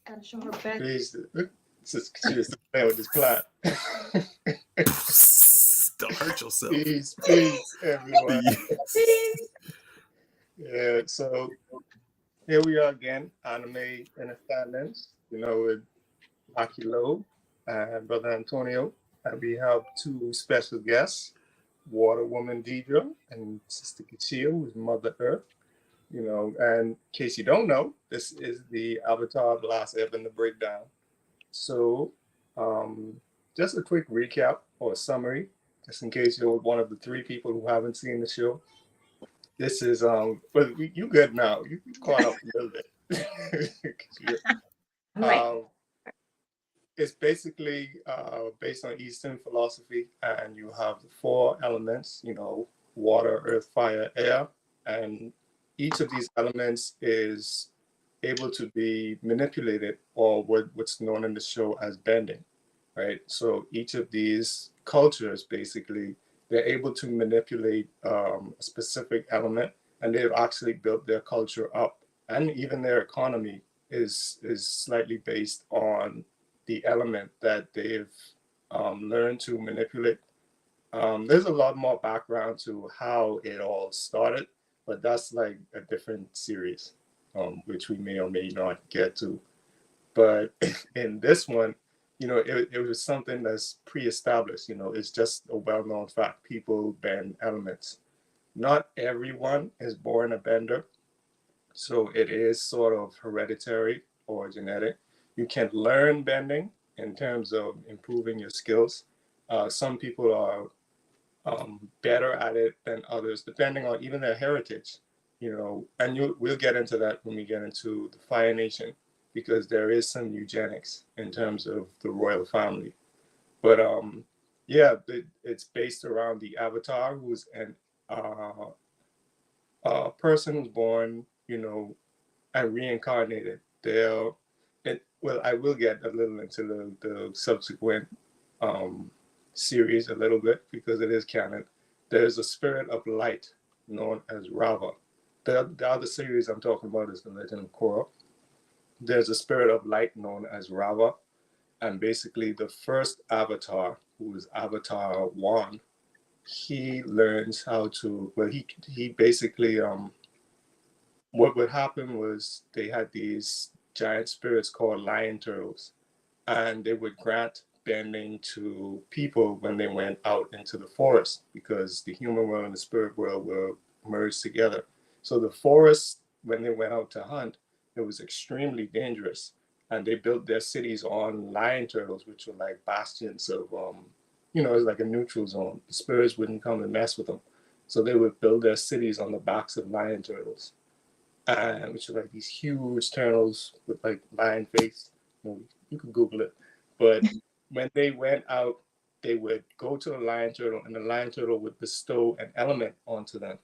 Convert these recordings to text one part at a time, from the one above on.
Gotta show her back. Please, she is playing with this plot. Don't hurt yourself. Please, everyone. Please. Yeah, so here we are again, Anime Innerstandings, with Aki Lowe and Brother Antonio. And we have two special guests, Water Woman Deidre and Sister Kachia, who's Mother Earth. And in case you don't know, this is the Avatar The Last Airbender breakdown. So, just a quick recap or a summary, just in case you're one of the three people who haven't seen the show. This is but you good now. You caught up a little bit. Right. It's basically based on Eastern philosophy, and you have the four elements, water, earth, fire, air, and each of these elements is able to be manipulated, or what's known in the show as bending, right? So each of these cultures, basically, they're able to manipulate a specific element, and they've actually built their culture up, and even their economy is slightly based on the element that they've learned to manipulate. There's a lot more background to how it all started, but that's like a different series, which we may or may not get to. But in this one, it was something that's pre-established. It's just a well-known fact. People bend elements. Not everyone is born a bender, so it is sort of hereditary or genetic. You can learn bending in terms of improving your skills. Some people are better at it than others, depending on even their heritage. And we'll get into that when we get into the Fire Nation, because there is some eugenics in terms of the royal family. But yeah, it's based around the Avatar, who's a person who's born, and reincarnated. Well, I will get a little into the subsequent series a little bit, because it is canon. There's a spirit of light known as Rava. The other series I'm talking about is The Legend of Korra. There's a spirit of light known as Rava, and basically the first Avatar, who is Avatar Wan, he learns how to. Well, he basically what would happen was they had these giant spirits called lion turtles, and they would grant bending to people when they went out into the forest, because the human world and the spirit world were merged together. So the forest, when they went out to hunt, it was extremely dangerous, and they built their cities on lion turtles, which were like bastions of it's like a neutral zone. The spirits wouldn't come and mess with them, so they would build their cities on the backs of lion turtles, and which are like these huge turtles with like lion face. You can Google it. But when they went out, they would go to the lion turtle, and the lion turtle would bestow an element onto them.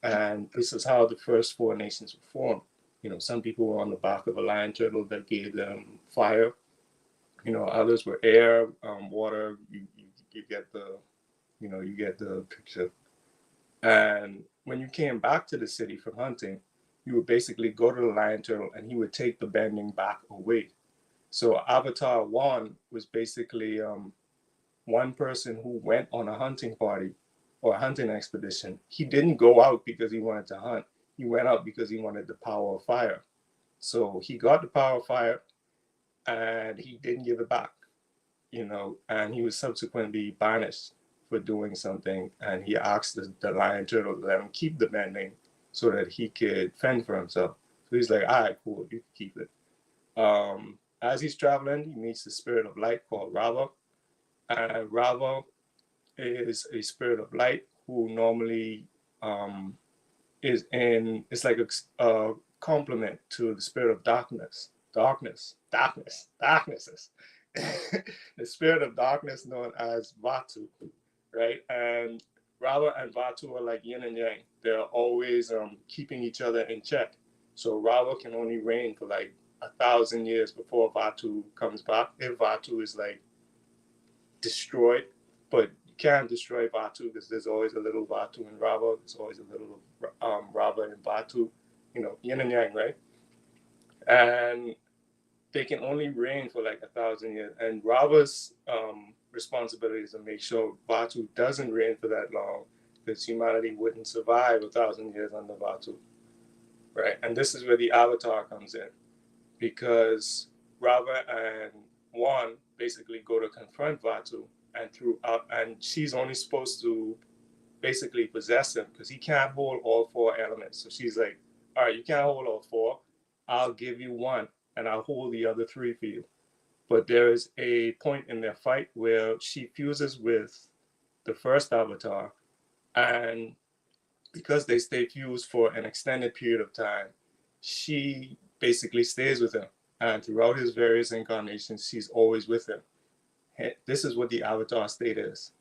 And this is how the first four nations were formed. Some people were on the back of a lion turtle that gave them fire. Others were air, water. You get the picture. And when you came back to the city from hunting, you would basically go to the lion turtle, and he would take the bending back away. So Avatar One was basically one person who went on a hunting party or a hunting expedition. He didn't go out because he wanted to hunt. He went out because he wanted the power of fire. So he got the power of fire, and he didn't give it back, and he was subsequently banished for doing something. And he asked the lion turtle to let him keep the bending so that he could fend for himself. So he's like, all right, cool, you can keep it. As he's traveling, he meets the spirit of light called Rava. And Rava is a spirit of light who normally it's like a complement to the spirit of darkness. Darknesses. The spirit of darkness known as Vatu, right? And Rava and Vatu are like yin and yang. They're always keeping each other in check. So Rava can only reign for like 1,000 years before Vatu comes back. If Vatu is like destroyed, but you can't destroy Vatu because there's always a little Vatu in Rava. There's always a little Rava in Vatu. Yin and yang, right? And they can only reign for like 1,000 years. And Raba's responsibility is to make sure Batu doesn't reign for that long, because humanity wouldn't survive 1,000 years under Batu, right? And this is where the Avatar comes in, because Rava and Juan basically go to confront Batu, and she's only supposed to basically possess him because he can't hold all four elements. So she's like, all right, you can't hold all four. I'll give you one and I'll hold the other three for you. But there is a point in their fight where she fuses with the first avatar, and because they stay fused for an extended period of time, she basically stays with him. And throughout his various incarnations, she's always with him. This is what the avatar state is.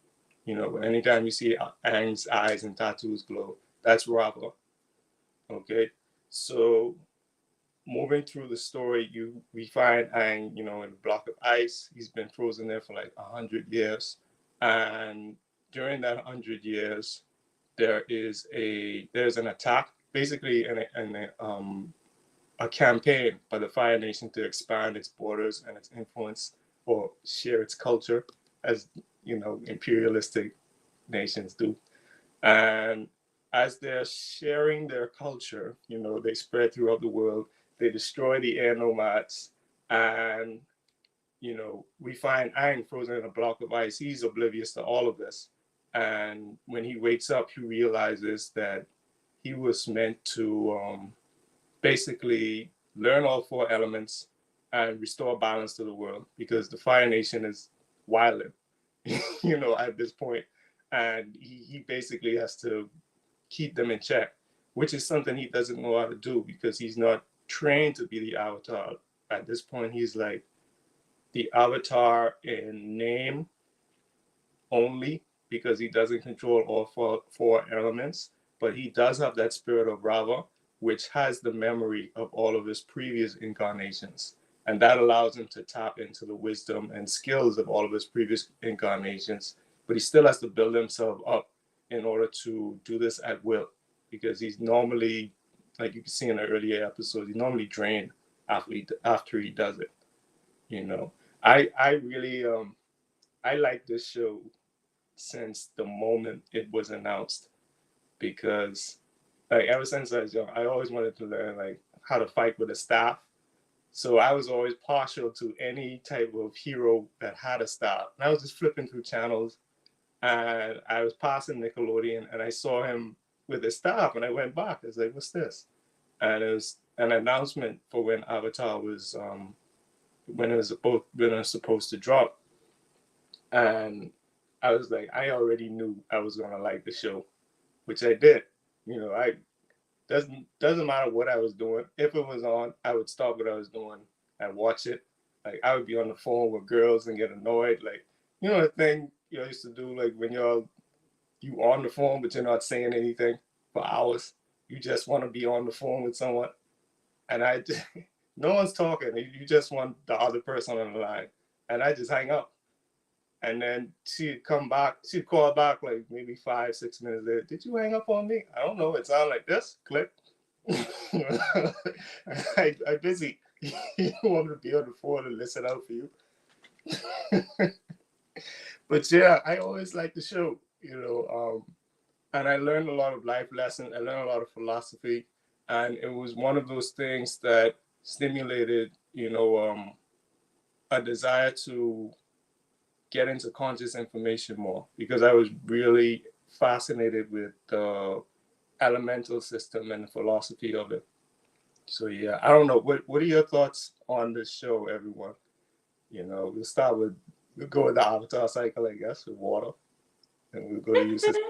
Anytime you see Aang's eyes and tattoos glow, that's Rava. Okay, so moving through the story, we find Aang, in a block of ice. He's been frozen there for like 100 years, and during that 100 years, there's an attack, basically a campaign by the Fire Nation to expand its borders and its influence, or share its culture, as imperialistic nations do. And as they're sharing their culture, they spread throughout the world. They destroy the air nomads, and we find Aang frozen in a block of ice. He's oblivious to all of this, and when he wakes up, he realizes that he was meant to basically learn all four elements and restore balance to the world, because the Fire Nation is wilding, at this point, and he basically has to keep them in check, which is something he doesn't know how to do because he's not trained to be the Avatar. At this point, he's like the Avatar in name only, because he doesn't control all four elements, but he does have that spirit of Rava, which has the memory of all of his previous incarnations. And that allows him to tap into the wisdom and skills of all of his previous incarnations. But he still has to build himself up in order to do this at will, because he's normally, like you can see in the earlier episodes, he's normally drained after he does it. I really I like this show since the moment it was announced, because like ever since I was young, I always wanted to learn like how to fight with a staff. So I was always partial to any type of hero that had a staff. And I was just flipping through channels, and I was passing Nickelodeon, and I saw him with his staff, and I went back. I was like, "What's this?" And it was an announcement for when Avatar was when it was supposed to drop, and I was like, I already knew I was gonna like the show, which I did. I doesn't matter what I was doing. If it was on, I would stop what I was doing and watch it. Like I would be on the phone with girls and get annoyed. Like the thing you used to do, like when you on the phone but you're not saying anything for hours. You just want to be on the phone with someone, and no one's talking. You just want the other person on the line, and I just hang up. And then she'd come back, she'd call back like maybe 5, 6 minutes later. Did you hang up on me? I don't know. It sounded like this. Click. I'm busy. You want me to be on the phone and listen out for you. But yeah, I always liked the show, and I learned a lot of life lessons. I learned a lot of philosophy. And it was one of those things that stimulated, a desire to get into conscious information more, because I was really fascinated with the elemental system and the philosophy of it. So yeah, I don't know. What are your thoughts on this show, everyone? We'll go with the avatar cycle, I guess, with water, and we'll go to you, sister.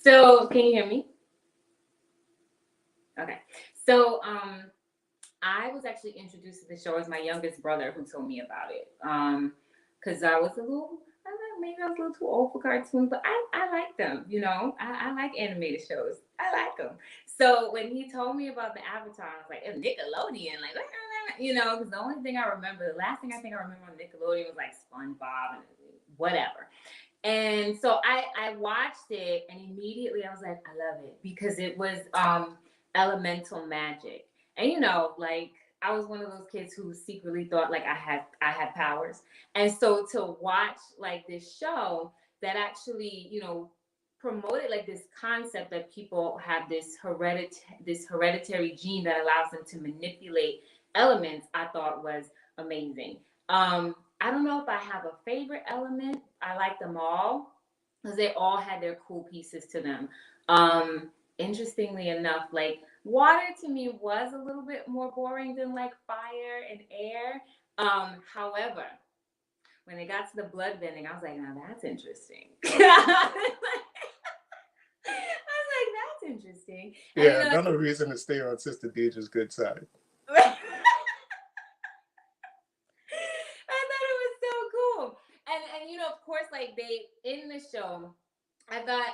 So, can you hear me? Okay. So, I was actually introduced to the show as my youngest brother who told me about it. Because I was maybe I was a little too old for cartoons, but I like them, I like animated shows. I like them. So when he told me about the Avatar, I was like, it's Nickelodeon, like, because the only thing I remember, the last thing I think I remember on Nickelodeon was like SpongeBob and whatever. And so I watched it, and immediately I was like, I love it, because it was elemental magic. And like I was one of those kids who secretly thought like I had powers. And so to watch like this show that actually, promoted like this concept that people have this hereditary gene that allows them to manipulate elements, I thought was amazing. I don't know if I have a favorite element. I like them all because they all had their cool pieces to them. Interestingly enough, like water to me was a little bit more boring than like fire and air. However, when they got to the blood bending, I was like, now that's interesting. I was like, that's interesting. And Yeah, another reason to stay on Sister Deidre's good side. I thought it was so cool. And of course, like they in the show, I thought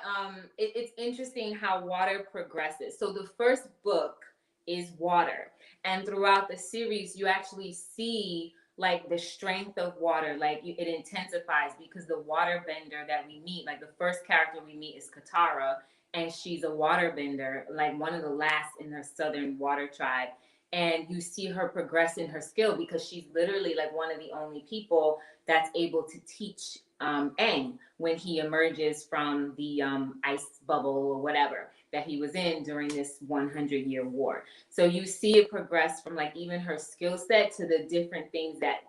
it's interesting how water progresses. So the first book is water, and throughout the series, you actually see like the strength of water, like it intensifies because the water bender that we meet, like the first character we meet is Katara, and she's a water bender, like one of the last in the southern water tribe. And you see her progress in her skill because she's literally like one of the only people that's able to teach Aang when he emerges from the ice bubble or whatever that he was in during this 100-year war. So you see it progress from like even her skill set to the different things that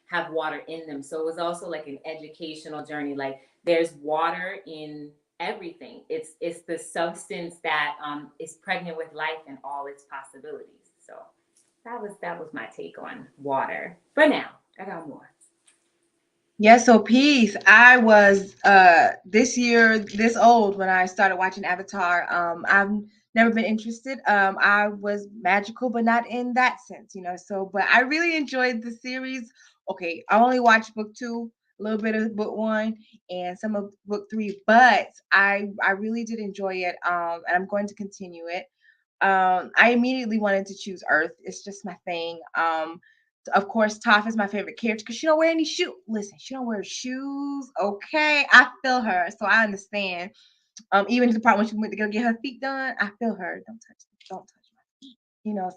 have water in them. So it was also like an educational journey. Like there's water in everything. It's the substance that is pregnant with life and all its possibilities. So that was my take on water. For now, I got more. Yeah, so peace. I was this year this old when I started watching Avatar. I've never been interested. I was magical, but not in that sense, So, but I really enjoyed the series. Okay, I only watched book 2, a little bit of book 1, and some of book 3, but I really did enjoy it. And I'm going to continue it. I immediately wanted to choose Earth. It's just my thing. Of course, Toph is my favorite character because she don't wear any shoes. Listen, she don't wear shoes. Okay, I feel her, so I understand. Even to the part when she went to go get her feet done, I feel her. Don't touch my feet.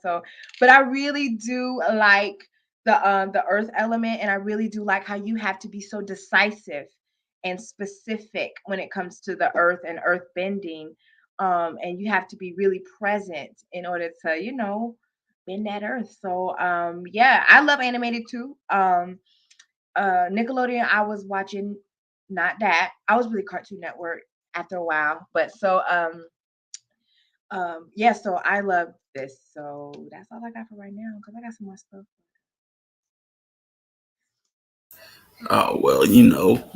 So, but I really do like the Earth element, and I really do like how you have to be so decisive and specific when it comes to the Earth and Earth bending. And you have to be really present in order to, bend that Earth. So, yeah, I love animated too. Nickelodeon, I was watching, not that. I was really Cartoon Network after a while, but so yeah, so I love this. So that's all I got for right now because I got some more stuff. Oh well,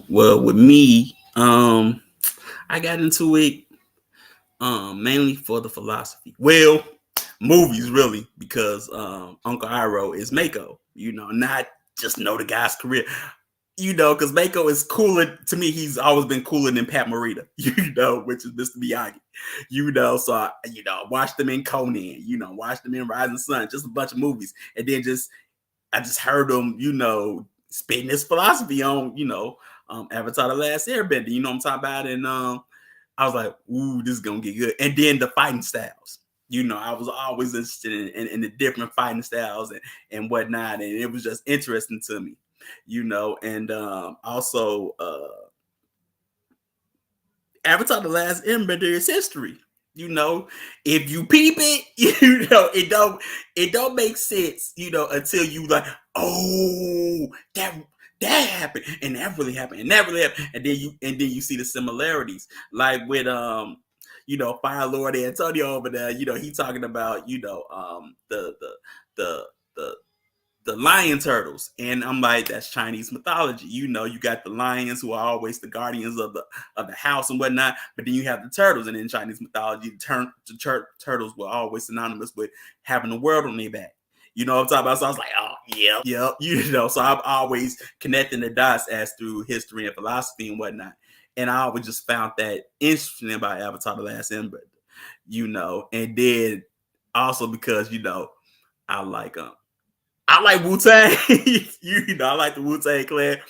well with me, I got into it mainly for the philosophy. Well, movies really because Uncle Iroh is Mako. Not just know the guy's career. Because Mako is cooler to me. He's always been cooler than Pat Morita. Which is Mr. Miyagi. So I watched them in Conan. Watched them in Rising Sun. Just a bunch of movies, and then I just heard him, spitting his philosophy on, Avatar: The Last Airbender. You know what I'm talking about? And I was like, ooh, this is gonna get good. And then the fighting styles. I was always interested in the different fighting styles and whatnot, and it was just interesting to me, And also Avatar: The Last Airbender is history. If you peep it, it don't make sense, until you like, oh, that happened, and that really happened, and that really happened, and then you see the similarities, like with Fire Lord Antonio over there. He talking about the the the lion turtles, and I'm like, that's Chinese mythology. You got the lions who are always the guardians of the house and whatnot, but then you have the turtles, and in Chinese mythology, turtles were always synonymous with having the world on their back. You know what I'm talking about? So I was like, oh yeah. So I'm always connecting the dots as through history and philosophy and whatnot, and I always just found that interesting about Avatar: The Last Airbender. And then also because I like Wu Tang. I like the Wu Tang Clan,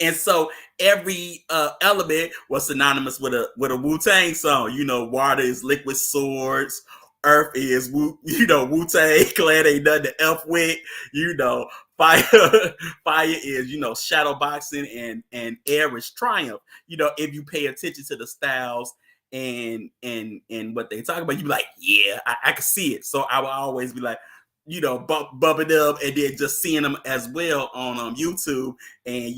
and so every element was synonymous with a Wu Tang song. Water is liquid swords, Earth is Wu-Tang Clan ain't nothing to F with. Fire fire is shadow boxing, and air is triumph. If you pay attention to the styles and what they talk about, you be like, yeah, I can see it. So I will always be like, bumping up, and then just seeing them as well on YouTube, and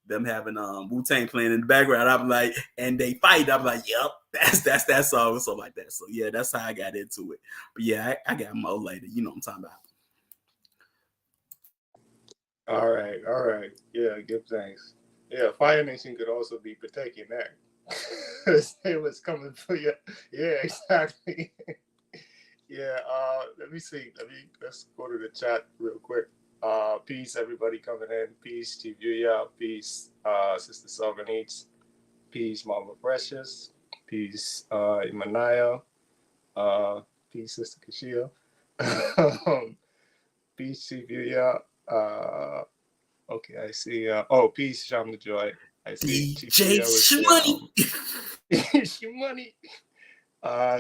them having Wu-Tang playing in the background. I'm like, and they fight. I'm like, yep, that's that song or something like that. So yeah, that's how I got into it. But yeah, I got more later. You know what I'm talking about. All right. Yeah, give thanks. Yeah, Fire Nation could also be Protect Your Neck. It was coming for you. Yeah, exactly. Yeah, let me see. Let's go to the chat real quick. Peace, everybody coming in. Peace, Chief Yuya. Peace, Sister Sovereign Eats. Peace, Mama Precious. Peace, Imanaya. Peace, Sister Kashia. Peace, Chief Yuya. Okay, I see. Peace, Sham the Joy. I see Chief DJ Yuya was Shmoney. saying, money.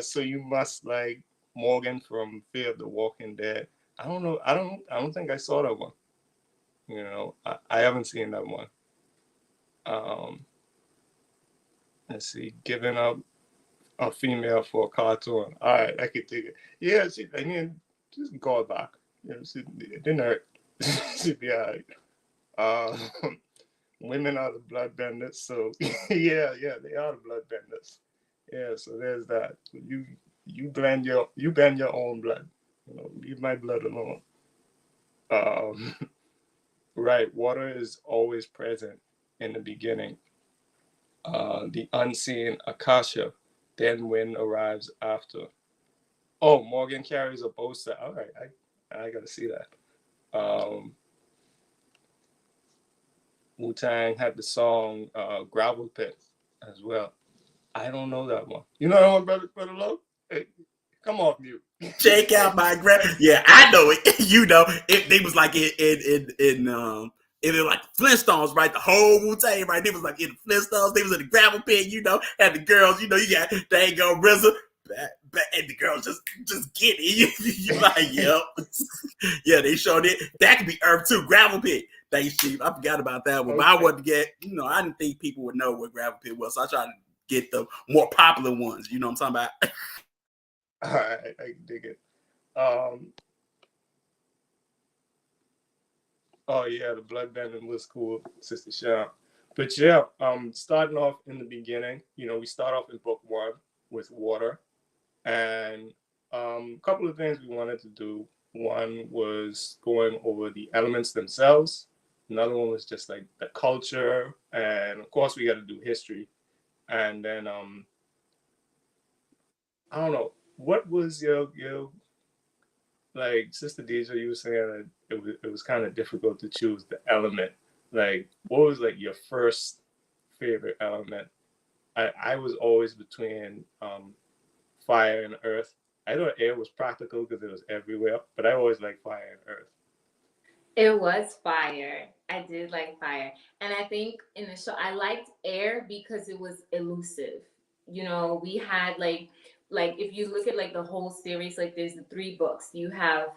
So you must like Morgan from Fear of the Walking Dead. I don't know. I don't think I saw that one. I haven't seen that one. Let's see. Giving up a female for a cartoon. All right, I could take it. Yeah, just go back. It didn't hurt. She'd be all right. Women are the bloodbenders, so yeah, they are the bloodbenders. Yeah, so there's that. You bend your own blood. Leave my blood alone. Right, water is always present in the beginning. The unseen akasha, then wind arrives after. Oh, Morgan carries a bow set. All right, I gotta see that. Wu-Tang had the song Gravel Pit as well. I don't know that one. You know that one, brother Lowe? Hey, come off mute. Check out my Yeah, I know it. They was like it was like Flintstones, right? The whole Wu-Tang, right? They was like in the Flintstones. They was in the gravel pit, had the girls, you got Dang Go RZA, and the girls just get it. You like, yep. Yeah, they showed it. That could be Earth too, gravel pit. Thanks, Chief. I forgot about that one, but I wanted to get, I didn't think people would know what gravel pit was, so I tried to get the more popular ones. You know what I'm talking about? All right, I can dig it. Oh yeah, the bloodbending was cool, Sister Sham. But yeah, starting off in the beginning, we start off in book 1 with water, and a couple of things we wanted to do. One was going over the elements themselves. Another one was just like the culture, and of course we got to do history. And then I don't know, what was your like Sister Deja, you were saying that it was kind of difficult to choose the element. Like, what was like your first favorite element? I was always between fire and earth. I thought air was practical because it was everywhere, but I always liked fire and earth. It was fire. I did like fire. And I think in the show I liked air because it was elusive. We had like if you look at like the whole series, like there's the 3 books. You have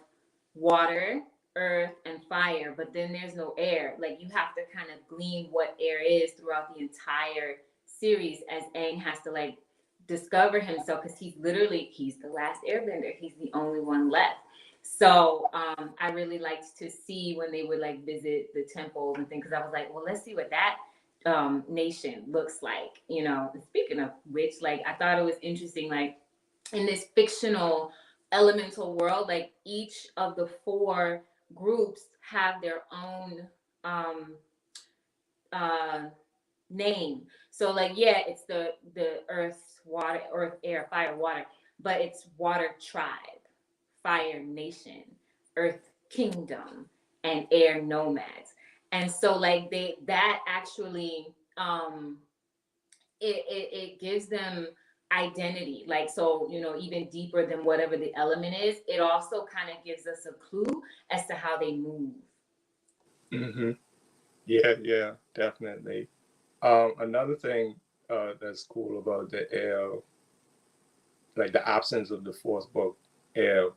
water, earth, and fire, but then there's no air. Like you have to kind of glean what air is throughout the entire series as Aang has to like discover himself because he's the last airbender. He's the only one left. So I really liked to see when they would like visit the temples and things because I was like, well, let's see what that nation looks like. And speaking of which, like I thought it was interesting, like in this fictional elemental world, like each of the 4 groups have their own name. So like yeah, it's the earth, water, earth, air, fire, water, but it's water tribe, fire nation, earth kingdom, and air nomads. And so like that actually it gives them identity, like, so even deeper than whatever the element is, it also kind of gives us a clue as to how they move. Mm-hmm. Yeah, definitely. Another thing that's cool about the air like the absence of the fourth book,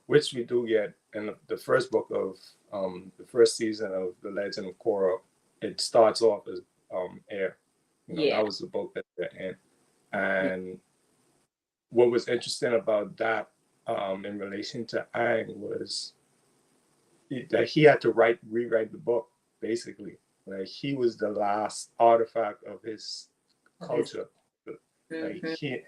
which we do get in the first book of the first season of The Legend of Korra. It starts off as air. Yeah. That was the book that they're in. And what was interesting about that in relation to Aang was that he had to rewrite the book, basically. Like he was the last artifact of his culture. Like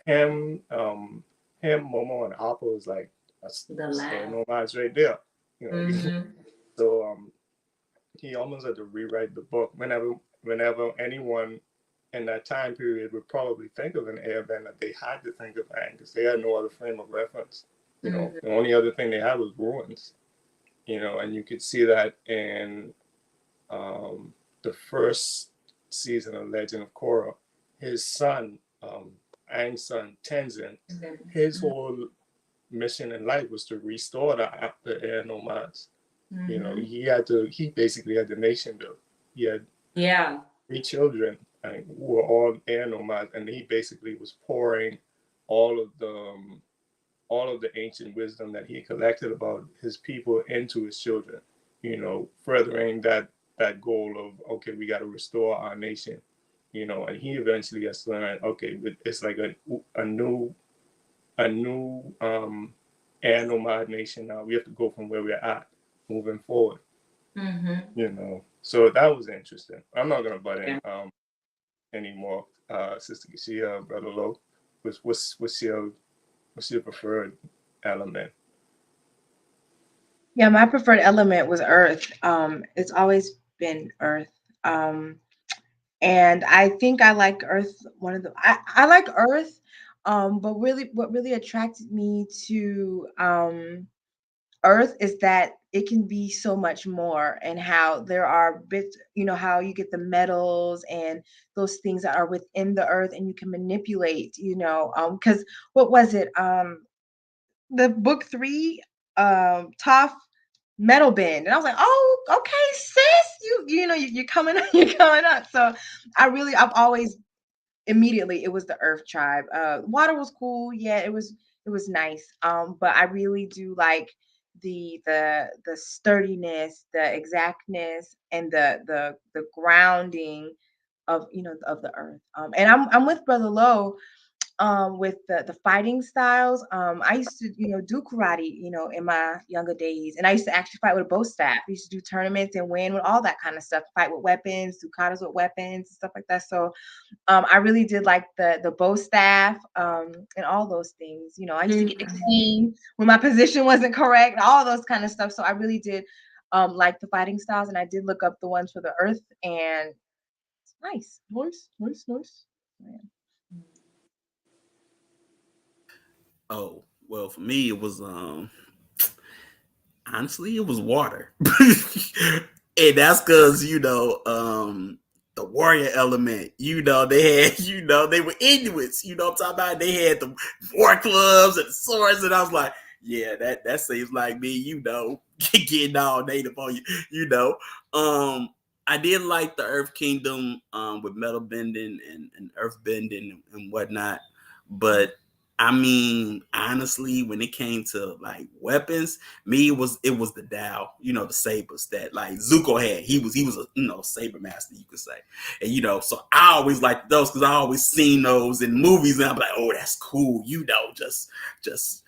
him, Momo, and Appa was like The last. nomads right there. Mm-hmm. So he almost had to rewrite the book. Whenever anyone in that time period would probably think of an airbender, they had to think of Aang because they had no other frame of reference. The only other thing they had was ruins. And you could see that in the first season of Legend of Korra. His son, Aang's son, Tenzin, his whole mission in life was to restore the air nomads. He basically had the nation built. He had 3 children who were all air nomads, and he basically was pouring all of the ancient wisdom that he collected about his people into his children, furthering that goal of, okay, we got to restore our nation, and he eventually has to learn, okay, it's like a new air nomad nation now. We have to go from where we're at moving forward. So that was interesting. I'm not gonna butt in anymore. Sister Kashia, Brother Lo, what's your preferred element? Yeah, my preferred element was earth. It's always been earth. And I think I like earth. I like earth. But really, what really attracted me to earth is that it can be so much more, and how there are bits, how you get the metals and those things that are within the earth, and you can manipulate, because what was it? The book 3, Toph metal bend, and I was like, oh, okay, sis, you're coming up, you're coming up. So I've always immediately, it was the earth tribe. Water was cool, yeah, it was nice, but I really do like the sturdiness, the exactness, and the grounding of the earth. And I'm with Brother Lowe, with the fighting styles. I used to, do karate, in my younger days, and I used to actually fight with a bow staff. I used to do tournaments and win with all that kind of stuff. Fight with weapons, do katas with weapons, and stuff like that. So, I really did like the bow staff, and all those things. I used to get the cane when my position wasn't correct, all those kind of stuff. So I really did like the fighting styles, and I did look up the ones for the earth, and it's nice, nice. Yeah. Oh, well, for me, it was honestly, it was water. And that's because, the warrior element, they had, they were Inuits, what I'm talking about? They had the war clubs and the swords, and I was like, yeah, that seems like me, getting all native on you, I did like the Earth Kingdom, with metal bending and earth bending and whatnot, but I mean, honestly, when it came to like weapons, it was the Dow, the sabers that like Zuko had. He was a saber master, you could say. And so I always liked those because I always seen those in movies, and I'm like, oh, that's cool, just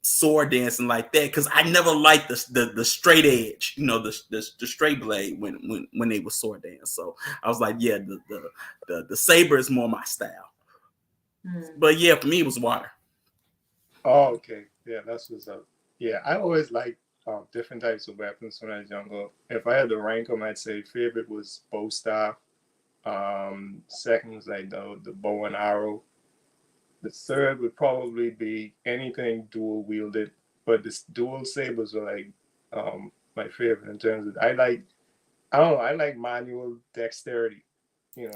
sword dancing like that. Because I never liked the straight edge, the straight blade when they were sword dance. So I was like, yeah, the saber is more my style. But yeah, for me, it was water. Oh, okay. Yeah, that's what's up. Yeah, I always liked different types of weapons when I was younger. If I had to rank them, I'd say favorite was bow staff. Second was like the bow and arrow. The third would probably be anything dual wielded, but the dual sabers were like my favorite in terms of I don't know, I like manual dexterity.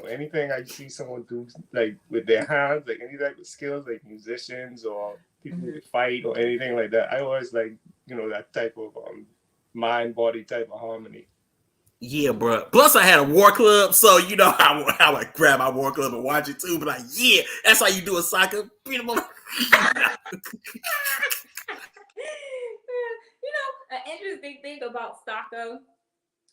Anything I see someone do like with their hands, like any type of skills, like musicians or people who fight or anything like that. I always like, that type of mind body type of harmony. Yeah, bro. Plus, I had a war club, so I would grab my war club and watch it too. But like, yeah, that's how you do a soccer. An interesting thing about Sokka.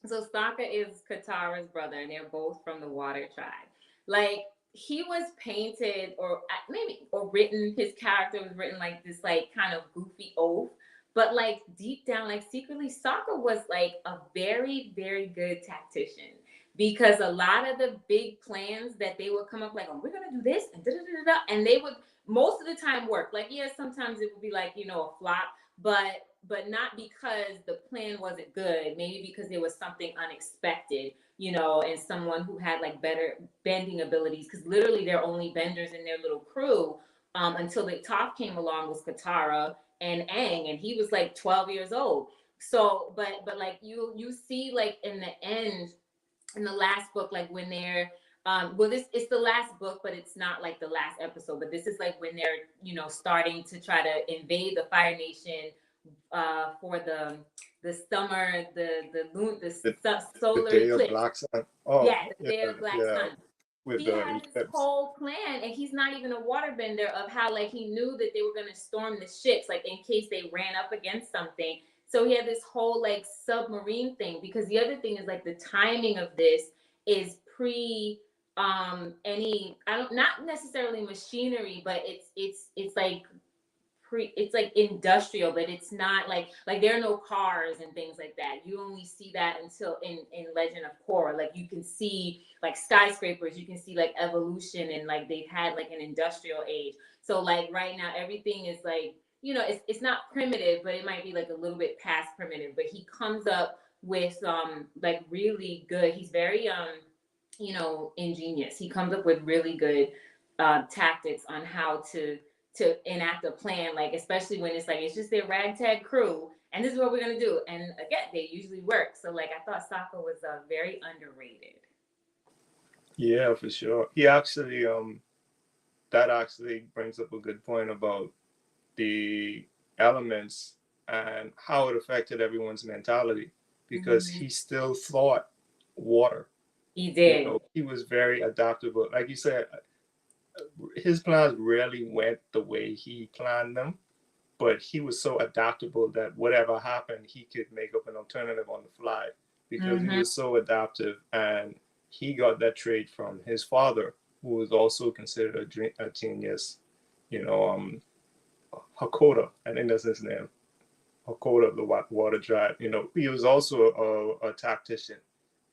So Sokka is Katara's brother, and they're both from the Water Tribe. Like he was painted, or maybe or written. His character was written like this, like kind of goofy oaf. But like deep down, like secretly, Sokka was like a very, very good tactician because a lot of the big plans that they would come up like, oh, we're gonna do this and da da da da, and they would most of the time work. Like, yeah, sometimes it would be like a flop, but not because the plan wasn't good, maybe because there was something unexpected, and someone who had like better bending abilities, because literally they're only benders in their little crew, until the top came along with Katara and Aang, and he was like 12 years old. So but like you see like in the end, in the last book, like when they're this it's the last book, but it's not like the last episode, but this is like when they're starting to try to invade the Fire Nation, for the summer, the The solar day of eclipse. Black Sun. Oh, Yeah, the day of Black yeah, Sun. with He the had this eclipse. whole plan, and he's not even a waterbender, of how like he knew that they were going to storm the ships, like in case they ran up against something. So he had this whole like submarine thing, because the other thing is like the timing of this is pre any, I don't, not necessarily machinery, but it's like it's like industrial, but it's not like there are no cars and things like that. You only see that until in Legend of Korra. Like you can see like skyscrapers, you can see like evolution, and like they've had like an industrial age. So like right now everything is like, it's not primitive, but it might be like a little bit past primitive. But he comes up with like really good, he's very ingenious. He comes up with really good tactics on how to enact a plan, like especially when it's like it's just their ragtag crew, and this is what we're gonna do. And again, they usually work. So like I thought Sokka was very underrated. Yeah, for sure. He actually that actually brings up a good point about the elements and how it affected everyone's mentality, because he still thought water. He did. He was very adaptable. Like you said, his plans rarely went the way he planned them, but he was so adaptable that whatever happened, he could make up an alternative on the fly, because he was so adaptive. And he got that trait from his father, who was also considered a genius. Hakoda, I think that's his name. Hakoda of the Water Tribe. He was also a tactician,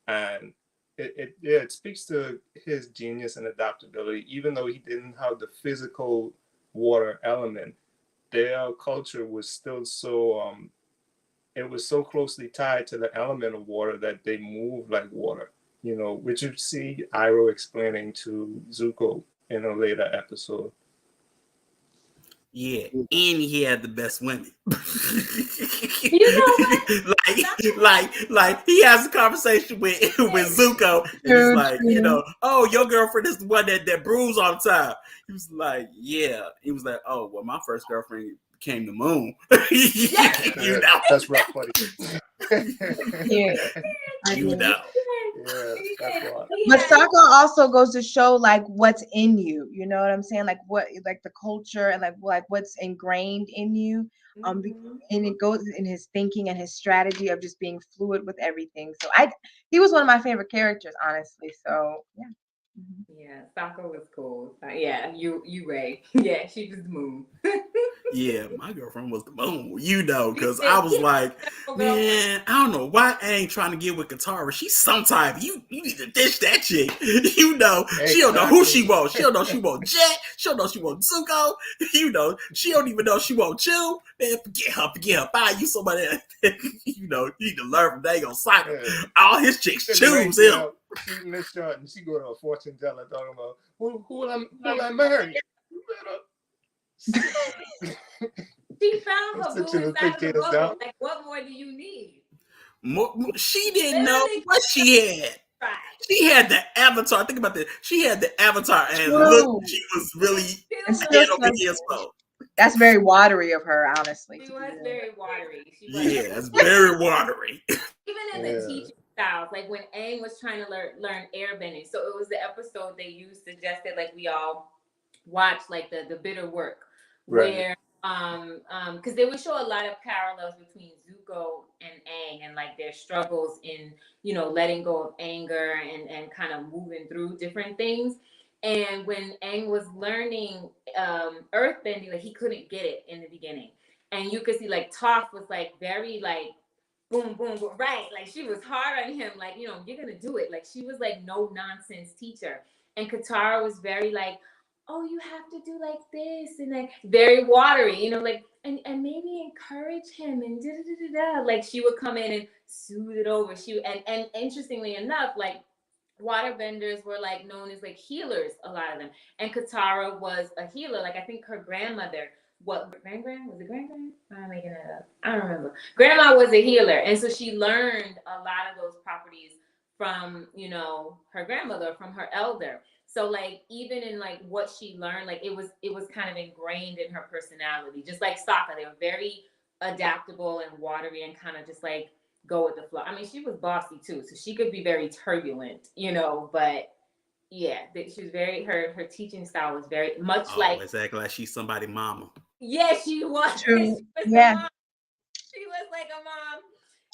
and it speaks to his genius and adaptability. Even though he didn't have the physical water element, their culture was still so it was so closely tied to the element of water that they moved like water. Which you see Iroh explaining to Zuko in a later episode. Yeah, and he had the best women. You know what? like he has a conversation with Zuko, and it's like, oh, your girlfriend is the one that brews all the time. He was like, yeah. He was like, oh, well, my first girlfriend became the moon. That's rough, buddy. Yeah. Yeah, that's why. But Sokka also goes to show like what's in you. You know what I'm saying? Like what, like the culture, and like what's ingrained in you. And it goes in his thinking and his strategy of just being fluid with everything. So he was one of my favorite characters, honestly. So yeah. Yeah, Sokka was cool. Yeah, you Ray. Yeah, she was the moon. Yeah, my girlfriend was the moon, because I was like, man, I don't know why I ain't trying to get with Katara. She's some type. You need to ditch that chick. She don't know who she wants. She don't know she want Jet. She don't know she want Zuko. She don't even know she want Chew. Man, forget her. Find you somebody that, you need to learn from Dagon Cycle. Yeah. All his chicks choose him. She missed her, and she go to a fortune teller talking about who will I marry? She found her boo inside of the bubble. Like, what more do you need? She didn't know what she had. Right. She had the avatar. Think about this. She had the avatar, and look, she was really That's very watery of her, honestly. She was very watery. Yeah, it's very watery. Even in the teaching styles, like when Aang was trying to learn airbending, so it was the episode they used suggested, like we all watched, like the bitter work, Right. where because they would show a lot of parallels between Zuko and Aang and like their struggles in, you know, letting go of anger and kind of moving through different things. And when Aang was learning earthbending, like he couldn't get it in the beginning. And you could see like Toph was like very like boom, boom, boom, right. Like she was hard on him, like, you know, you're gonna do it. Like she was like no nonsense teacher. And Katara was very like, oh, you have to do like this and like very watery, you know, like and maybe encourage him and da da da da. Like she would come in and soothe it over. And interestingly enough, like waterbenders were like known as like healers, a lot of them. And Katara was a healer. Like I think her grandmother, what grand was it grand? I'm making it up. I don't remember. Grandma was a healer, and so she learned a lot of those properties from, you know, her grandmother, from her elder. So like even in like what she learned, like it was kind of ingrained in her personality. Just like Sokka, they were very adaptable and watery and kind of just like go with the flow. I mean, she was bossy too, so she could be very turbulent, you know. But yeah, she was very her teaching style was very much like Always act like she's somebody mama. yeah, she was. She True. was a Yeah. mom. She was like a mom,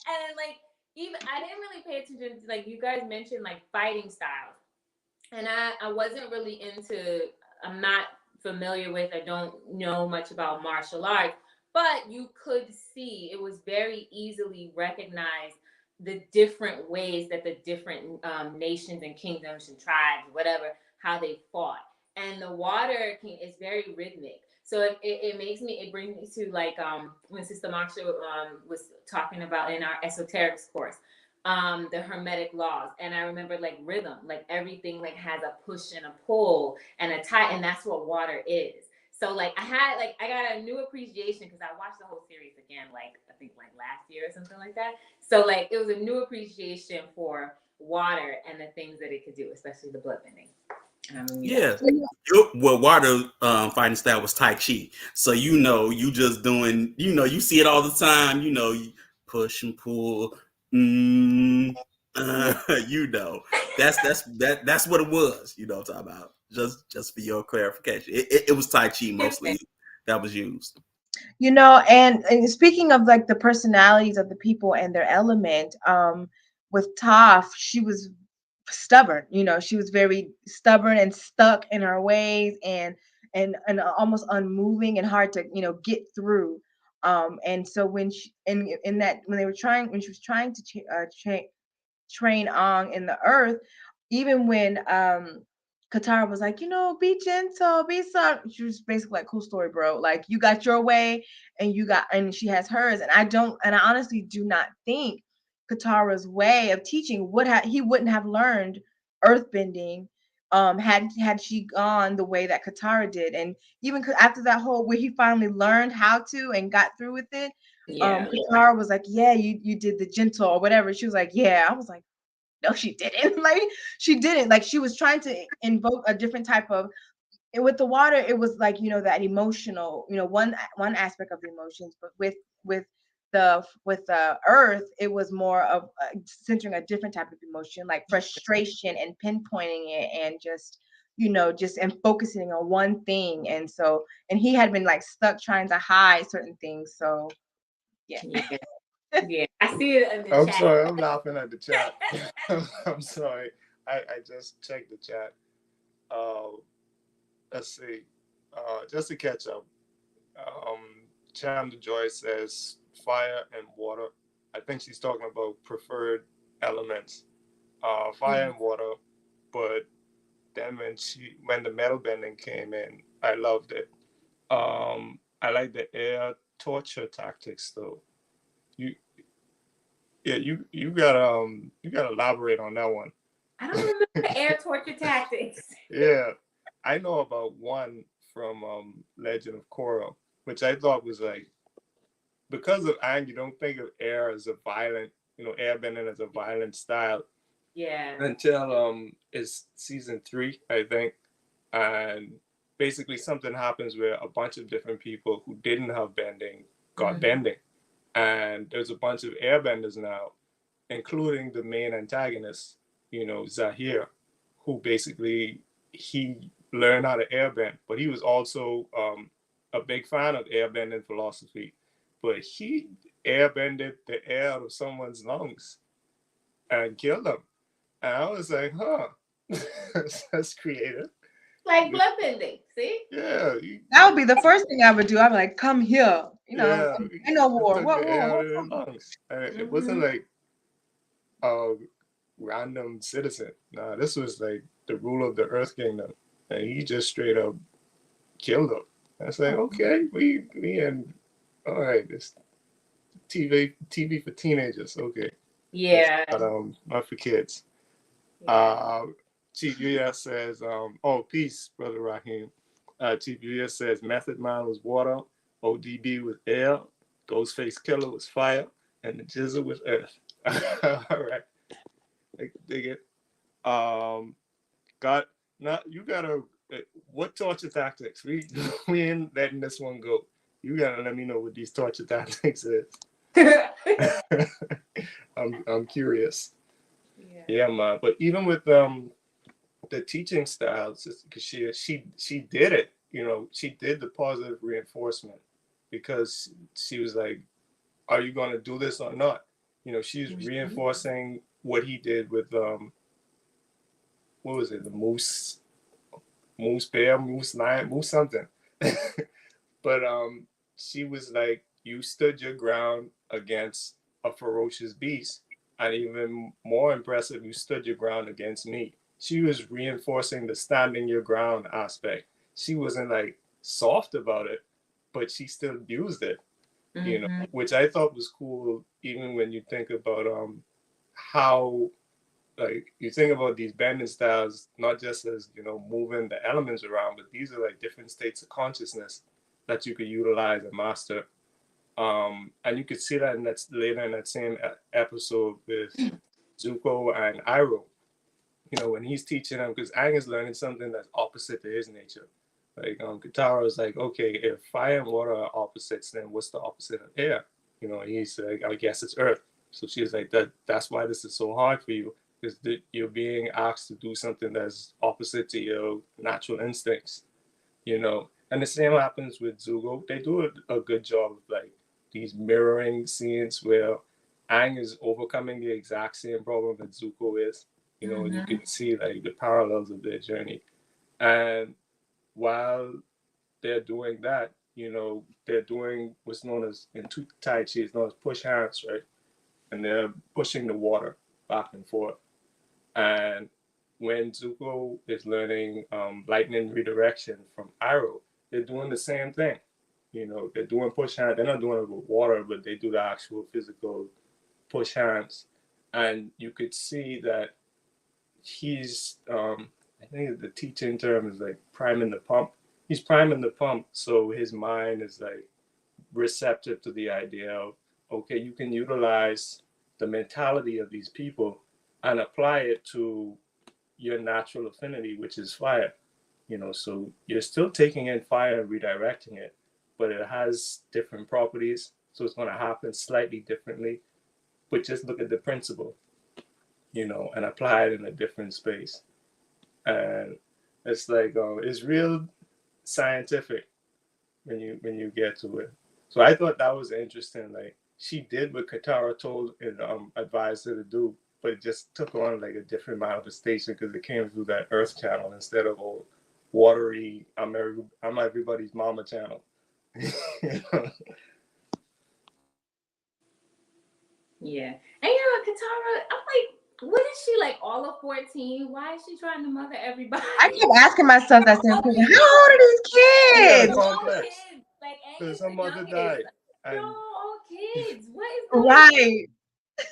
and like even I didn't really pay attention to like you guys mentioned like fighting styles, and I wasn't really into. I'm not familiar with. I don't know much about martial arts, but you could see it was very easily recognized the different ways that the different nations and kingdoms and tribes, whatever, how they fought. And the water king is very rhythmic. So it makes me, it brings me to like when Sister Maksha was talking about in our esoterics course, the hermetic laws. And I remember like rhythm, like everything like has a push and a pull and a tie, and that's what water is. So like I got a new appreciation because I watched the whole series again, like I think like last year or something like that. So like it was a new appreciation for water and the things that it could do, especially the bloodbending. Yeah. Well, water fighting style was Tai Chi. So, you know, you just doing, you know, you see it all the time, you know, you push and pull. Mm, you know, that's what it was, you know what I'm talking about. Just for your clarification. It was Tai Chi mostly that was used. You know, and speaking of like the personalities of the people and their element, with Toph, she was stubborn. You know, she was very stubborn and stuck in her ways, and almost unmoving and hard to, you know, get through. And so when she in that when they were trying when she was trying to train on in the earth, even when Katara was like, you know, be gentle, be soft. She was basically like, cool story, bro. Like you got your way and she has hers. And I honestly do not think Katara's way of teaching he wouldn't have learned earthbending had she gone the way that Katara did. And even after that whole where he finally learned how to and got through with it, Yeah. Katara was like, yeah, you did the gentle or whatever. She was like, yeah. I was like, no, she didn't. Like she didn't. Like she was trying to invoke a different type of. And with the water, it was like, you know, that emotional, you know, one aspect of the emotions. But with the earth, it was more of centering a different type of emotion, like frustration and pinpointing it, and just, you know, just and focusing on one thing. And he had been like stuck trying to hide certain things. So yeah. Yeah. Yeah. I see it in the I'm chat. sorry, I'm laughing at the chat. I'm sorry. I just checked the chat. Uh, let's see. Just to catch up, Cham the Joy says fire and water. I think she's talking about preferred elements, fire and water. But then when the metal bending came in, I loved it. I like the air torture tactics though. You yeah, you gotta elaborate on that one. I don't remember air torture tactics. Yeah, I know about one from Legend of Korra, which I thought was like, because of Aang, you don't think of air as a violent, you know, airbending as a violent style Yeah. until it's season 3, I think, and basically something happens where a bunch of different people who didn't have bending got bending, and there's a bunch of airbenders now, including the main antagonist, you know, Zahir, who basically he learned how to airbend, but he was also a big fan of airbending philosophy, but he airbended the air out of someone's lungs and killed them. And I was like, huh, that's creative. Like bloodbending. See? Yeah, That would be the first thing I would do. I'm like, come here. yeah, I know he war. took What the air war? out What of their war? lungs. And it wasn't Mm-hmm. like a random citizen. Nah, this was like the ruler of the Earth Kingdom. And he just straight up killed them. I was like, okay, we and all right, this TV for teenagers. Okay, that's Yeah. not for kids. Yeah. Chief US says, oh, peace, Brother Raheem. Chief US says, Method Man was water, ODB was air, Ghostface Killer was fire, and the Jizzle was earth. All right, dig it. Got now you gotta. What torture tactics? We ain't letting this one go. You gotta let me know what these torture tactics is. I'm curious. Yeah. Yeah, man. But even with the teaching styles, because she did it. You know, she did the positive reinforcement because she was like, "Are you gonna do this or not?" You know, she's reinforcing what he did with what was it, the moose bear, moose lion, moose something. But she was like, "You stood your ground against a ferocious beast, and even more impressive, you stood your ground against me." She was reinforcing the standing your ground aspect. She wasn't like soft about it, but she still used it, you know, Mm-hmm. which I thought was cool. Even when you think about how like you think about these bending styles not just as moving the elements around, but these are like different states of consciousness that you could utilize and master. And you could see that in that later in that same episode with Zuko and Iroh. You know, when he's teaching them, because Aang is learning something that's opposite to his nature. Like Katara is like, okay, if fire and water are opposites, then what's the opposite of air? You know, and he's like, I guess it's earth. So she's like, that's why this is so hard for you, because you're being asked to do something that's opposite to your natural instincts. You know, and the same happens with Zugo. They do a good job of like these mirroring scenes where Aang is overcoming the exact same problem that Zuko is. You know, and you Mm-hmm. can see like the parallels of their journey. And while they're doing that, they're doing what's known as in Tai Chi, it's known as push hands, right? And they're pushing the water back and forth. And when Zuko is learning lightning redirection from Iroh, they're doing the same thing. You know, they're doing push hands. They're not doing it with water, but they do the actual physical push hands. And you could see that he's, I think the teaching term is like priming the pump. He's priming the pump so his mind is like receptive to the idea of, okay, you can utilize the mentality of these people and apply it to your natural affinity, which is fire. You know, so you're still taking in fire and redirecting it, but it has different properties, so it's going to happen slightly differently. But just look at the principle, and apply it in a different space. And it's like it's real scientific when you get to it. So I thought that was interesting. Like she did what Katara told and advised her to do, but it just took on like a different manifestation because it came through that Earth channel instead of a watery I'm everybody's mama channel. You know? Yeah. And Katara, I'm like, what is she like all of 14? Why is she trying to mother everybody? I keep asking myself that same question. How old are She these had a kids? All complex kids. Like Aang because is her the mother youngest. died, No, and all kids. What is going on? Right.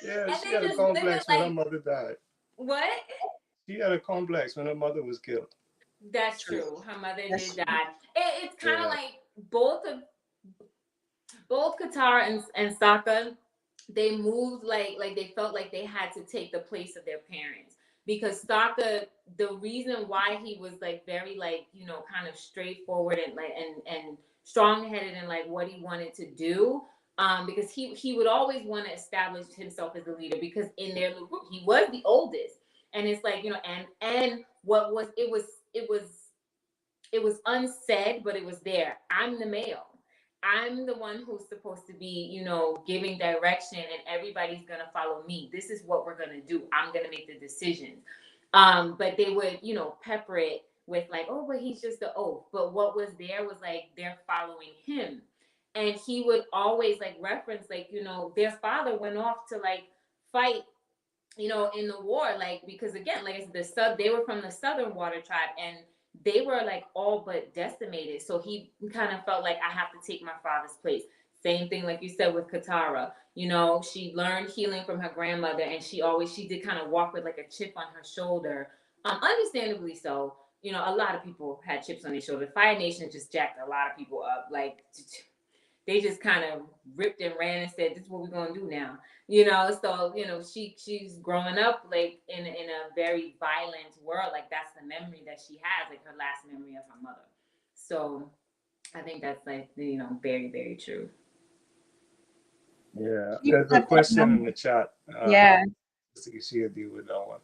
yeah, And she they had a just living complex when her like mother died. what? She had a complex when her mother was killed. That's True. true. Her mother That's did true. die. It's kind of Yeah. like both Katara and Sokka, they moved like they felt like they had to take the place of their parents because Sokka, the reason why he was like very like kind of straightforward and like and strong headed and like what he wanted to do. Because he would always want to establish himself as a leader because in their little group he was the oldest, and it's like and what was it was it was unsaid, but it was there. I'm the male. I'm the one who's supposed to be, giving direction, and everybody's gonna follow me. This is what we're gonna do. I'm gonna make the decisions. But they would, pepper it with like, oh, but he's just the oath. But what was there was like they're following him. And he would always like reference, like, their father went off to like fight, in the war, like, because again, like I said, they were from the Southern Water Tribe, and they were like all but decimated. So he kind of felt like, I have to take my father's place. Same thing, like you said, with Katara. She learned healing from her grandmother, and she did kind of walk with like a chip on her shoulder. Understandably so. A lot of people had chips on their shoulder. Fire Nation just jacked a lot of people up. Like, they just kind of ripped and ran and said, this is what we're going to do now. So, she's growing up like in a very violent world. Like, that's the memory that she has, like her last memory of her mother. So I think that's like, very, very true. Yeah, there's a question in the chat. Yeah. How does she deal with that one?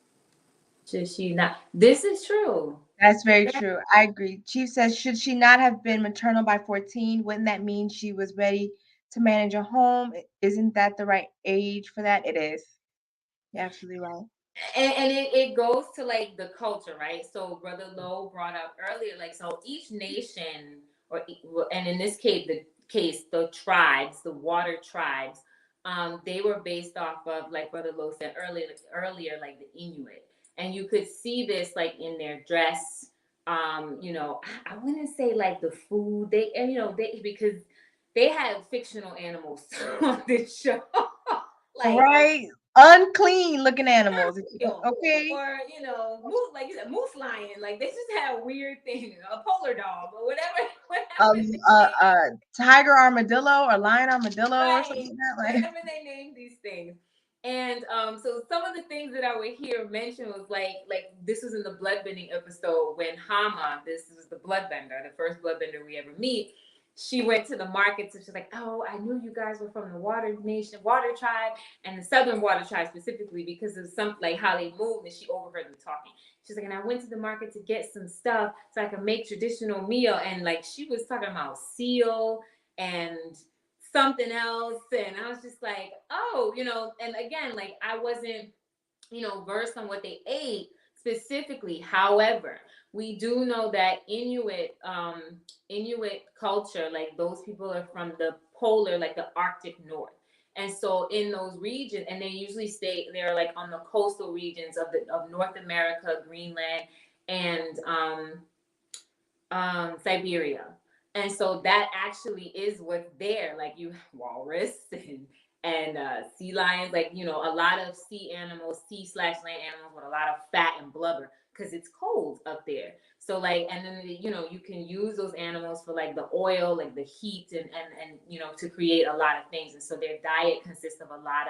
Should she not? This is true. That's very true. I agree. Chief says, should she not have been maternal by 14? Wouldn't that mean she was ready to manage a home? Isn't that the right age for that? It is. You're absolutely right. And it goes to like the culture, right? So Brother Lowe brought up earlier, like, so each nation, and in this case, the tribes, the water tribes, they were based off of, like Brother Lowe said earlier, like the Inuit. And you could see this like in their dress. I wouldn't say like the food because they had fictional animals on this show. Like, right? Unclean looking animals. Okay. or moose, like you said, moose lion. Like, they just had weird things, a polar dog or whatever. Tiger armadillo or lion armadillo, Right. or something like that. Whatever they named these things. And so some of the things that I would hear mentioned was like this was in the bloodbending episode when Hama, this was the bloodbender, the first bloodbender we ever meet. She went to the market, so she's like, oh, I knew you guys were from the water tribe, and the Southern Water Tribe specifically, because of some, like, how they moved, and she overheard them talking. She's like, and I went to the market to get some stuff so I could make traditional meal. And like, she was talking about seal and something else. And I was just like, oh, and again, like, I wasn't, versed on what they ate specifically. However, we do know that Inuit culture, like, those people are from the polar, like the Arctic North. And so in those regions, and they usually they're like on the coastal regions of North America, Greenland, and Siberia. And so that actually is what's there. Like, you walrus and sea lions, like, a lot of sea animals, sea/land animals with a lot of fat and blubber, because it's cold up there. So like, and then you can use those animals for like the oil, like the heat, and to create a lot of things. And so their diet consists of a lot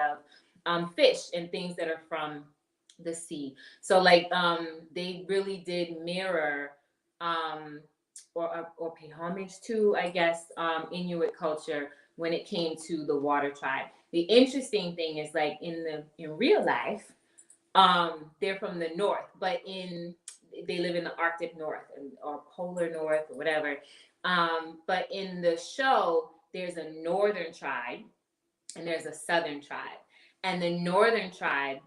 of fish and things that are from the sea. So like, they really did mirror or pay homage to, I guess, Inuit culture when it came to the water tribe. The interesting thing is, like, in real life, they're from the north, but they live in the Arctic North or polar north or whatever. But in the show, there's a northern tribe and there's a southern tribe. And the northern tribe,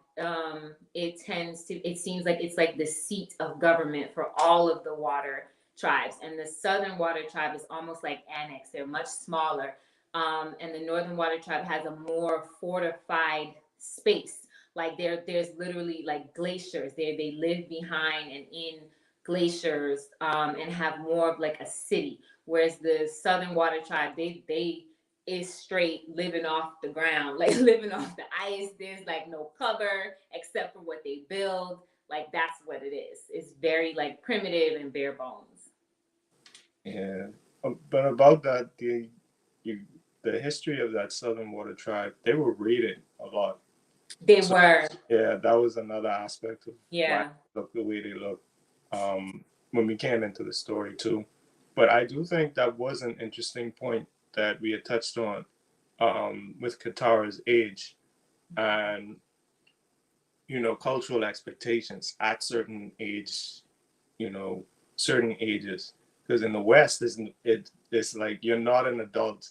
it seems like it's like the seat of government for all of the water tribes. And the southern water tribe is almost like annexed. They're much smaller. And the northern water tribe has a more fortified space. Like, there's literally like glaciers. They live behind and in glaciers, and have more of like a city. Whereas the southern water tribe, they is straight living off the ground, like living off the ice. There's like no cover except for what they build. Like, that's what it is. It's very like primitive and bare bones. Yeah, but about that, the history of that Southern Water Tribe, they were raided a lot. They were. Yeah, that was another aspect of Yeah. the way they look. When we came into the story too, but I do think that was an interesting point that we had touched on, with Katara's age, and cultural expectations at certain ages. Because in the West, it's like you're not an adult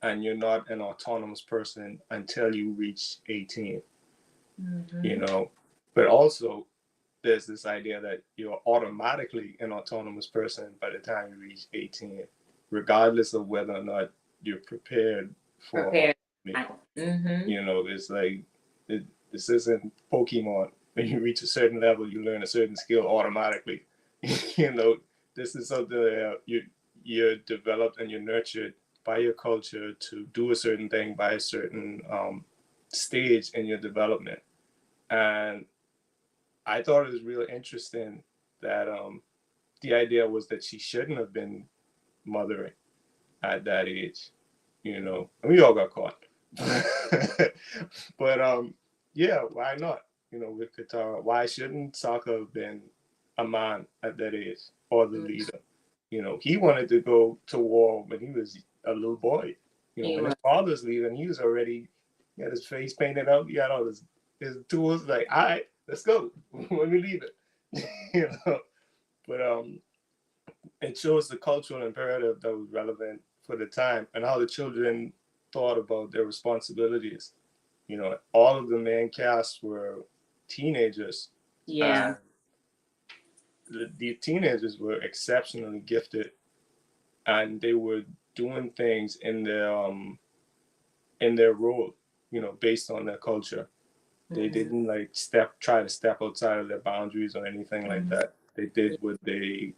and you're not an autonomous person until you reach 18, you know. But also, there's this idea that you're automatically an autonomous person by the time you reach 18, regardless of whether or not you're prepared for Prepared. me. Mm-hmm. You know, it's like this isn't Pokemon. When you reach a certain level, you learn a certain skill automatically. You know, this is something that you're developed and you're nurtured by your culture to do a certain thing by a certain stage in your development. And I thought it was really interesting that the idea was that she shouldn't have been mothering at that age. You know, and we all got caught. But yeah, why not? You know, with Qatar, why shouldn't Sokka have been a man at that age or the leader? You know, he wanted to go to war when he was a little boy. You know, when his father's leaving, he was already, he had his face painted up, he had all his tools, like, all right, let's go. When we leave it. You know. But it shows the cultural imperative that was relevant for the time and how the children thought about their responsibilities. You know, all of the main cast were teenagers. Yeah. The teenagers were exceptionally gifted, and they were doing things in their role, you know, based on their culture. They didn't like try to step outside of their boundaries or anything like that. They did what they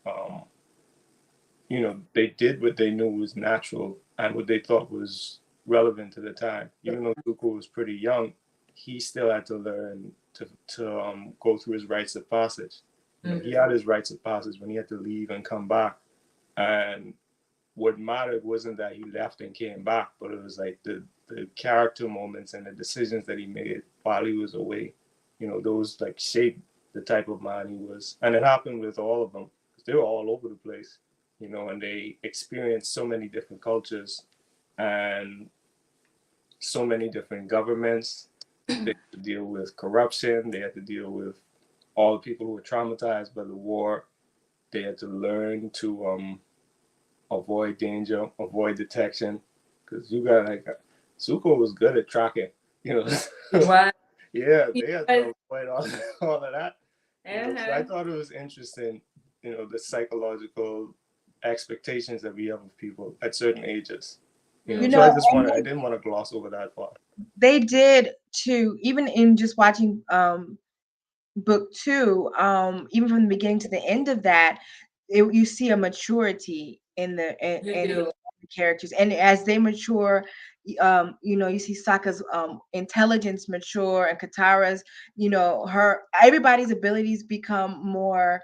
you know, they did what they knew was natural and what they thought was relevant to the time. Even though Zuko was pretty young, he still had to learn to go through his rites of passage. You know, he had his rites of passage when he had to leave and come back. And what mattered wasn't that he left and came back, but it was like the character moments and the decisions that he made while he was away. You know, those like shaped the type of man he was. And it happened with all of them. They were all over the place, you know, and they experienced so many different cultures and so many different governments. They had to deal with corruption. They had to deal with all the people who were traumatized by the war. They had to learn to avoid danger, avoid detection, because you got like Zuko was good at tracking, you know. What? Yeah, they had to avoid all of that. You know? So I thought it was interesting, you know, the psychological expectations that we have of people at certain ages. You know, You so I know, just wanted, I didn't want to gloss over that part. they did too, even in just watching book two, even from the beginning to the end of that, you see a maturity in in the characters, and as they mature, you know, you see Sokka's intelligence mature, and Katara's, you know, everybody's abilities become more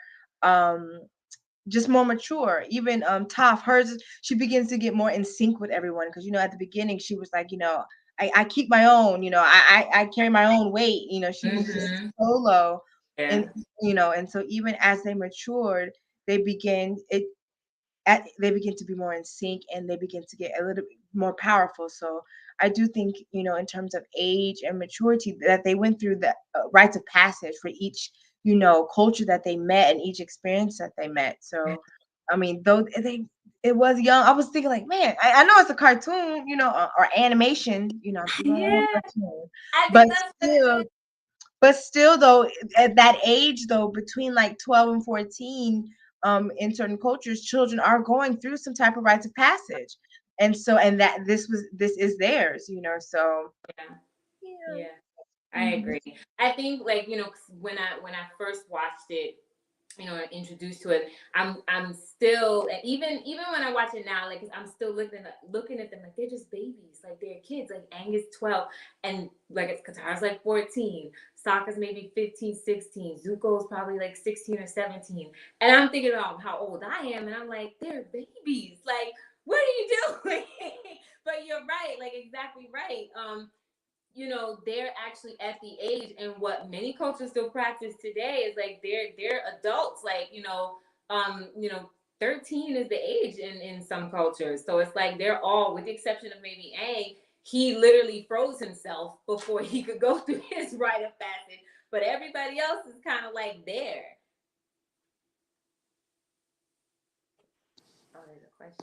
just more mature. Even Toph, hers, she begins to get more in sync with everyone, because you know at the beginning she was like, you know, I keep my own, you know, I carry my own weight, you know, she was just solo. And you know, and so even as they matured, they begin it they begin to be more in sync, and they begin to get a little bit more powerful. So I do think, you know, in terms of age and maturity, that they went through the rites of passage for each, you know, culture that they met and each experience that they met. So I mean, though it was young, I was thinking like, man, I know it's a cartoon, you know, or animation, you know, I'm speaking on cartoon, I but think that's what it still, is. but still, though, at that age, though, between like 12 and 14, in certain cultures, children are going through some type of rites of passage. And so, and that this is theirs, you know. So Yeah. I agree. I think, like, you know, when I first watched it, you know, introduced to it, I'm still, and even when I watch it now, like I'm still looking at them like they're just babies, like they're kids. Like Aang is 12, and like it's Katara's like 14, Sokka's maybe 15, 16, Zuko's probably like 16 or 17, and I'm thinking about how old I am, and I'm like, they're babies. Like, what are you doing? But you're right, like exactly right. You know, they're actually at the age, and what many cultures still practice today is like they're adults, like, you know, 13 is the age in some cultures. So it's like they're all, with the exception of maybe Aang, he literally froze himself before he could go through his rite of passage, but everybody else is kind of like there. question.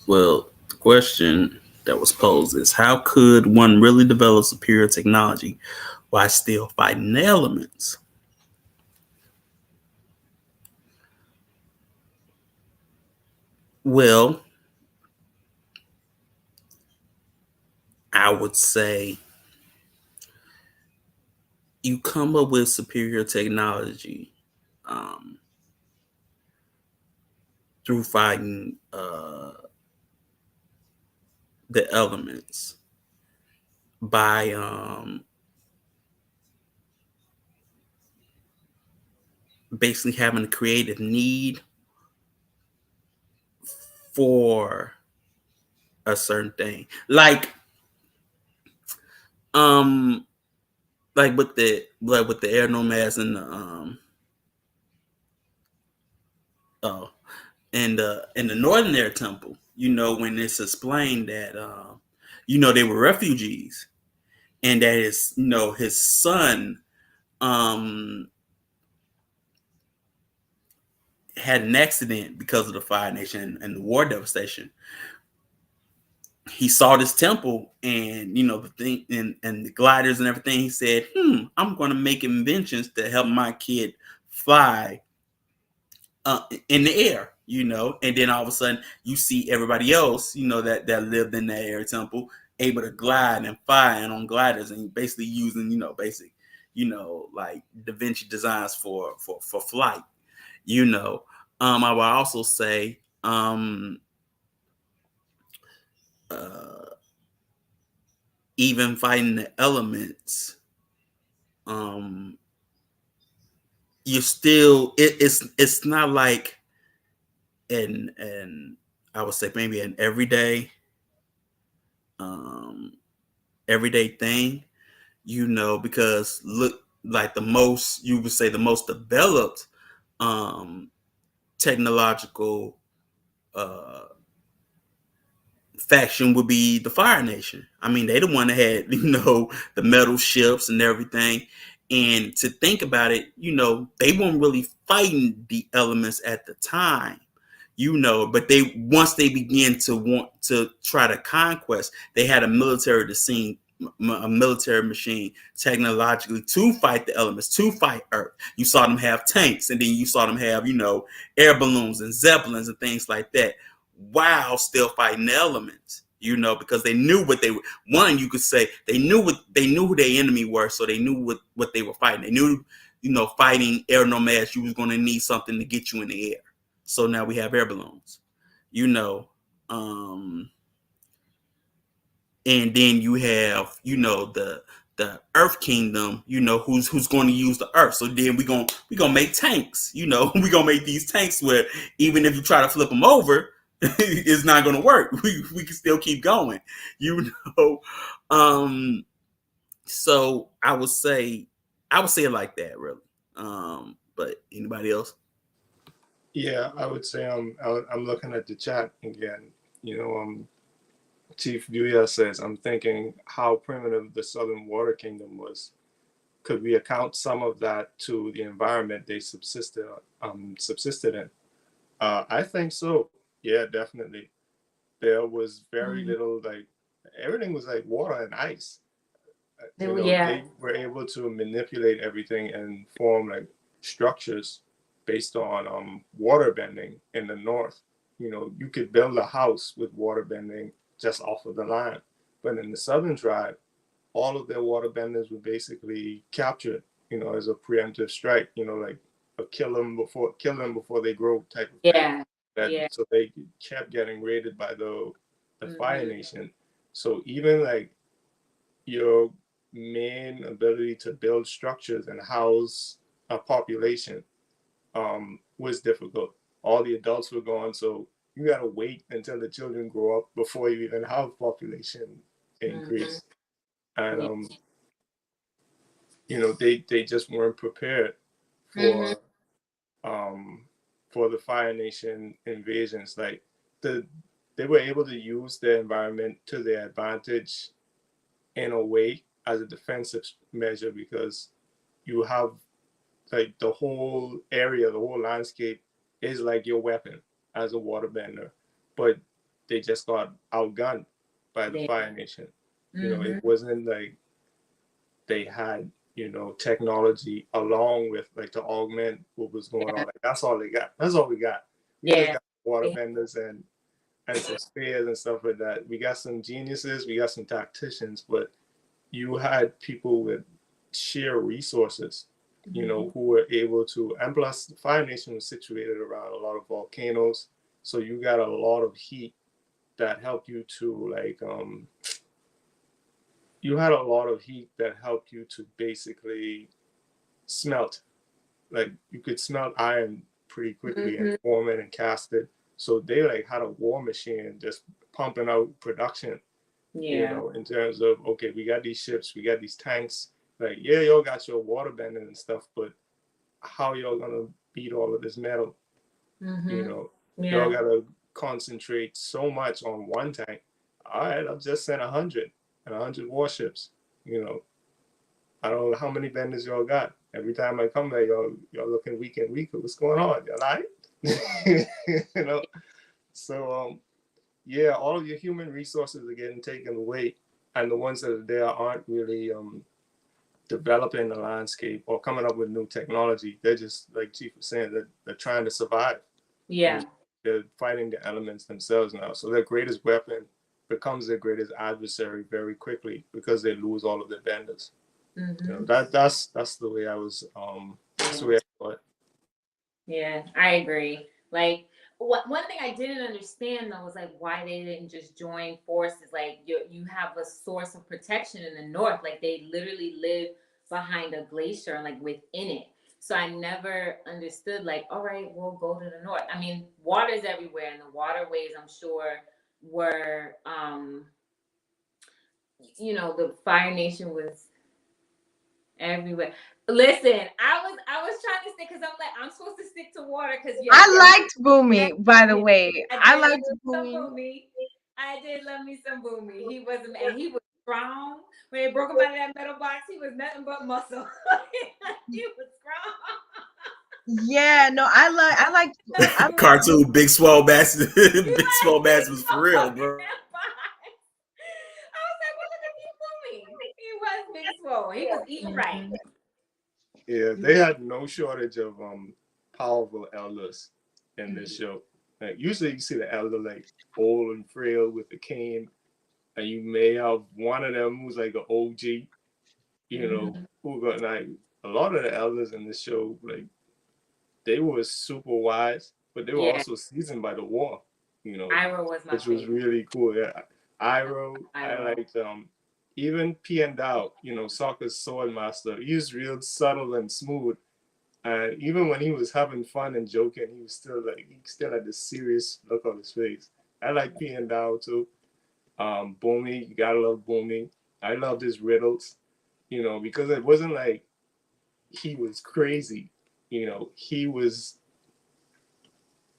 Well, the question that was posed is how could one really develop superior technology while still fighting the elements? Well, I would say you come up with superior technology um, through fighting the elements by basically having a creative need for a certain thing, um like with the air nomads and the oh in the Northern Air Temple, when it's explained that they were refugees and that his son um had an accident because of the Fire Nation and the war devastation. He saw this temple and the thing and the gliders and everything. He said, I'm going to make inventions to help my kid fly in the air, and then all of a sudden you see everybody else, that lived in that air temple able to glide and fly and on gliders and basically using, basic, like Da Vinci designs for flight, I would also say, uh, even fighting the elements, um, you're still, it's not like an I would say maybe an um, everyday thing, because look, like you would say the most developed um, technological uh, faction would be the Fire Nation. I mean, they the one that had, the metal ships and everything. And to think about it, they weren't really fighting the elements at the time, but they once they began to want to try to conquest, they had a a military machine technologically to fight the elements, to fight Earth. You saw them have tanks, and then you saw them have, air balloons and zeppelins and things like that, while still fighting the elements. Because they knew what they were. One, you could say they knew who their enemy were, so they knew what they were fighting. They knew, fighting air nomads, you was going to need something to get you in the air. So now we have air balloons, you know, um, and then you have, the Earth Kingdom, who's going to use the Earth. So then we gonna make tanks, we gonna make these tanks where even if you try to flip them over, it's not gonna work. We can still keep going, you know. Um, so I would say it like that, really. But anybody else? Yeah, I would say I'm looking at the chat again. Chief Buya says, I'm thinking how primitive the Southern Water Kingdom was. Could we account some of that to the environment they subsisted in? I think so. Yeah, definitely. There was very little, like, everything was like water and ice. Yeah. They were able to manipulate everything and form like structures based on water bending in the north. You could build a house with water bending just off of the line. But in the southern tribe, all of their water benders were basically captured, as a preemptive strike, like a kill them before they grow type of thing. Yeah. Yeah. So they kept getting raided by the Fire Mhm. Nation. So even like your main ability to build structures and house a population was difficult. All the adults were gone, so you got to wait until the children grow up before you even have population increase. And Yeah. they just weren't prepared Mhm. for um for the Fire Nation invasions. Like the they were able to use their environment to their advantage in a way as a defensive measure because you have like the whole area, the whole landscape is like your weapon as a waterbender. But they just got outgunned by the Yeah. Fire Nation. You know, Mm-hmm. it wasn't like they had, you know, technology along with like to augment what was going Yeah. on. Like that's all they got. That's all we got. We just Yeah. got waterbenders and some spears and stuff like that. We got some geniuses, we got some tacticians, but you had people with sheer resources, you know, who were able to, and plus the Fire Nation was situated around a lot of volcanoes, so you got a lot of heat that helped you to like you had a lot of heat that helped you to basically smelt. Like you could smelt iron pretty quickly and Mm-hmm. form it and cast it. So they like had a war machine just pumping out production, you Yeah. know, in terms of okay, we got these ships, we got these tanks. Like, yeah, y'all got your water bending and stuff, but how y'all gonna beat all of this metal? You Mm-hmm. know, y'all Yeah. gotta concentrate so much on one tank. All right, I'll just send 100 warships. You know, I don't know how many benders y'all got. Every time I come there, y'all looking weak and weaker. What's going on? Y'all all right? You know. So yeah, all of your human resources are getting taken away, and the ones that are there aren't really developing the landscape or coming up with new technology. They're just like Chief was saying, they're trying to survive. Yeah. They're fighting the elements themselves now. So their greatest weapon becomes their greatest adversary very quickly because they lose all of their benders. You know, Mm-hmm. that's the way I was that's the Yeah. way I saw it. Yeah, I agree. Like, one thing I didn't understand though was like why they didn't just join forces. Like, you have a source of protection in the north. Like, they literally live behind a glacier and like within it. So I never understood. Like, all right, we'll go to the north. I mean, water's everywhere, and the waterways, I'm sure, were the Fire Nation was everywhere. Listen, I was trying to stick because I'm like I'm supposed to stick to water because yes, I liked yes, Boomy, by I the did. way. I I did liked love some Boomy. Boomy. I did love me some Boomy. He was and he was strong. When they broke him out of that metal box, he was nothing but muscle. He was Yeah, no, I like Cartoon Big Swole Bass, he Big was Swole big Bass was for real, swole in bro. that box. I was like, well, look at you, Boomy. He was big swole. He was eating right. Mhm. Yeah, they had no shortage of powerful elders in this show. Like usually you see the elder like old and frail with the cane, and you may have one of them who's like an OG, you know, Mm-hmm. who got like a lot of the elders in this show, like they were super wise, but they were Yeah, also seasoned by the war, you know, Ira was my which was favorite. really cool. Yeah, Iroh, I Ira. liked even P and Dao, you know, Sokka's sword master. He was real subtle and smooth, and even when he was having fun and joking, he was still like he still had this serious look on his face. I like P and Dao too. Boomy, you gotta love Boomy. I loved his riddles, you know, because it wasn't like he was crazy. You know, he was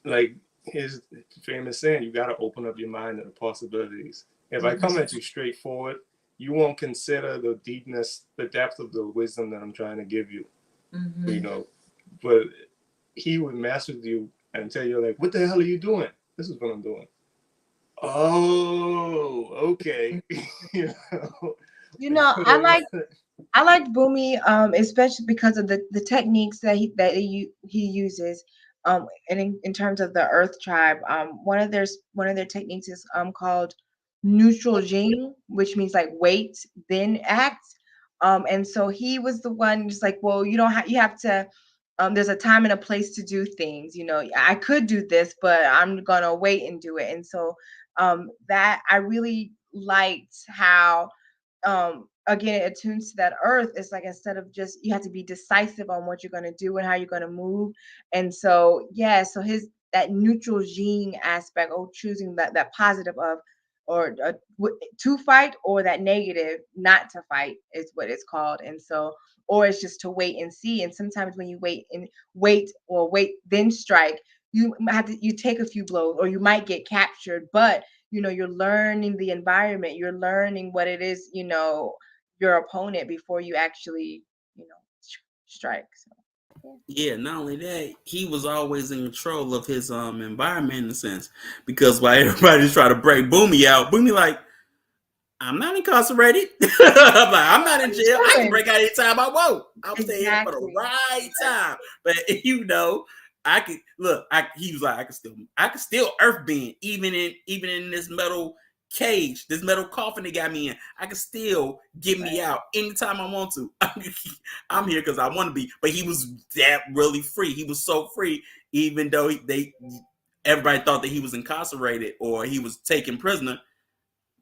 like his famous saying, you got to open up your mind to the possibilities. If I come Mm-hmm. at you straightforward, you won't consider the deepness, the depth of the wisdom that I'm trying to give you, you Mm-hmm. know. But he would mess with you and tell you, like, what the hell are you doing? This is what I'm doing. Oh, okay. You know, You know, I liked Boomy, especially because of the techniques that he uses, and in terms of the Earth tribe, one of their techniques is called neutral Jing, which means like wait then act, and so he was the one just like, well, you have to, there's a time and a place to do things. I could do this, but I'm gonna wait and do it, and so that I really liked how again it attunes to that earth. It's like instead of just you have to be decisive on what you're going to do and how you're going to move. And so yeah, so his that neutral gene aspect, or choosing that positive of, or to fight, or that negative not to fight, is what it's called. And so, or it's just to wait and see. And sometimes when you wait then strike, you take a few blows, or you might get captured, but you're learning the environment, you're learning what it is, your opponent, before you actually, strike. So. Yeah, not only that, he was always in control of his environment in a sense. Because while everybody's trying to break Boomy out, Boomy like, I'm not incarcerated. I'm not in jail. I can break out anytime I want. I'm staying here for the Exactly. right time. But I could look. He was like, I could still earth bend even in this metal cage, this metal coffin they got me in. I can still get me out anytime I want to. I'm here because I want to be. But he was that really free. He was so free, even though everybody thought that he was incarcerated or he was taken prisoner.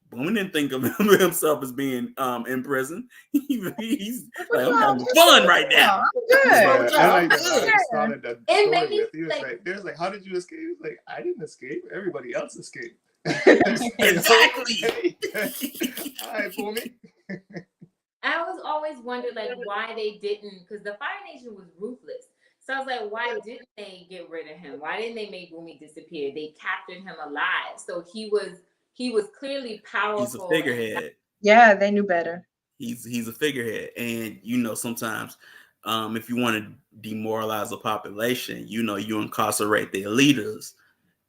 Boomy didn't think of himself as being in prison. He's like, I'm having fun right now. What's wrong with Yeah, I y'all? like that. How they started that It made story me with. He was like, there's like, how did you escape? He was like, I didn't escape. Everybody else escaped. Exactly. All right, Boomy. I was always wondered like why they didn't, because the Fire Nation was ruthless. So I was like, why didn't they get rid of him? Why didn't they make Boomy disappear? They captured him alive. So he was clearly He's a powerful. figurehead. Yeah, they knew better. He's a figurehead, and sometimes if you want to demoralize a population, you incarcerate their leaders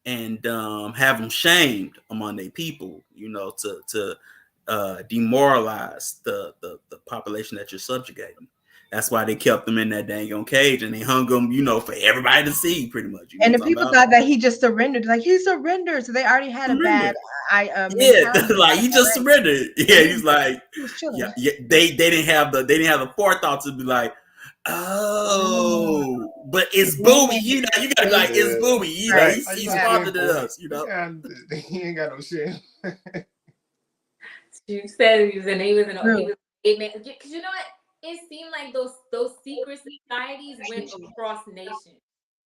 and have them shamed among their people, to demoralize the population that you're subjugating. That's why they kept them in that dang on cage and they hung them, for everybody to see, pretty much. And the people thought that he just surrendered. Like he surrendered, so they already had a bad yeah, mentality. like he just surrendered. Yeah, he's like, he was chilling. yeah. They didn't have the forethought to be like, oh, but it's Boomy. You gotta be like, it's Boomy. He's smarter than us. And he ain't got no shame. You said he was an because you know what? It seemed like those secret societies went across nations.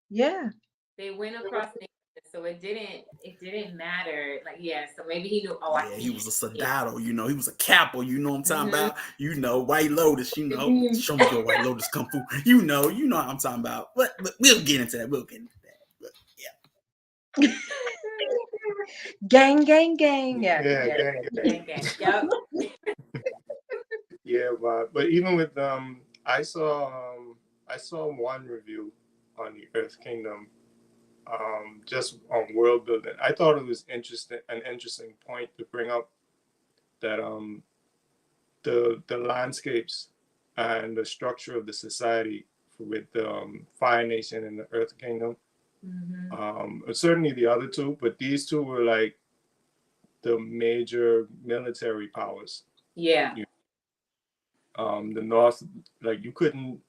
Yeah. They went across nations, so it didn't matter. Like, yeah, so maybe he knew. Oh, he was a soldado. He was a capo. You know what I'm talking about. White Lotus. Show me your White Lotus kung fu. You know what I'm talking about. But we'll get into that. But yeah. Gang. Yeah. Gang. Yep. Yeah, but even with I saw one review on the Earth Kingdom, just on world building. I thought it was an interesting point to bring up that the landscapes and the structure of the society with the Fire Nation and the Earth Kingdom. Certainly the other two, but these two were like the major military powers. Yeah. The North, like you couldn't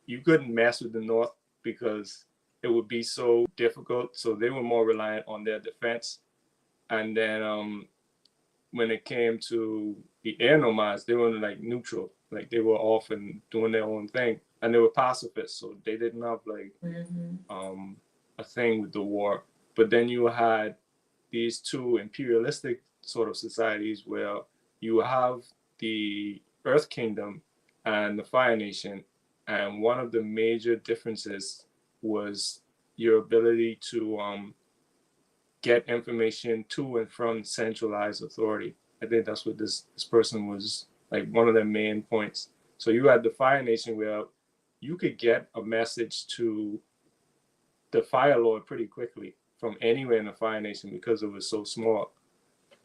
mess with the North because it would be so difficult. So they were more reliant on their defense. And then when it came to the air nomads, they were like neutral. Like they were off and doing their own thing. And they were pacifists, so they didn't have like a thing with the war. But then you had these two imperialistic sort of societies where you have the Earth Kingdom and the Fire Nation, and one of the major differences was your ability to get information to and from centralized authority. I think that's what this person was like, one of their main points. So you had the Fire Nation where you could get a message to the Fire Lord pretty quickly from anywhere in the Fire Nation because it was so small,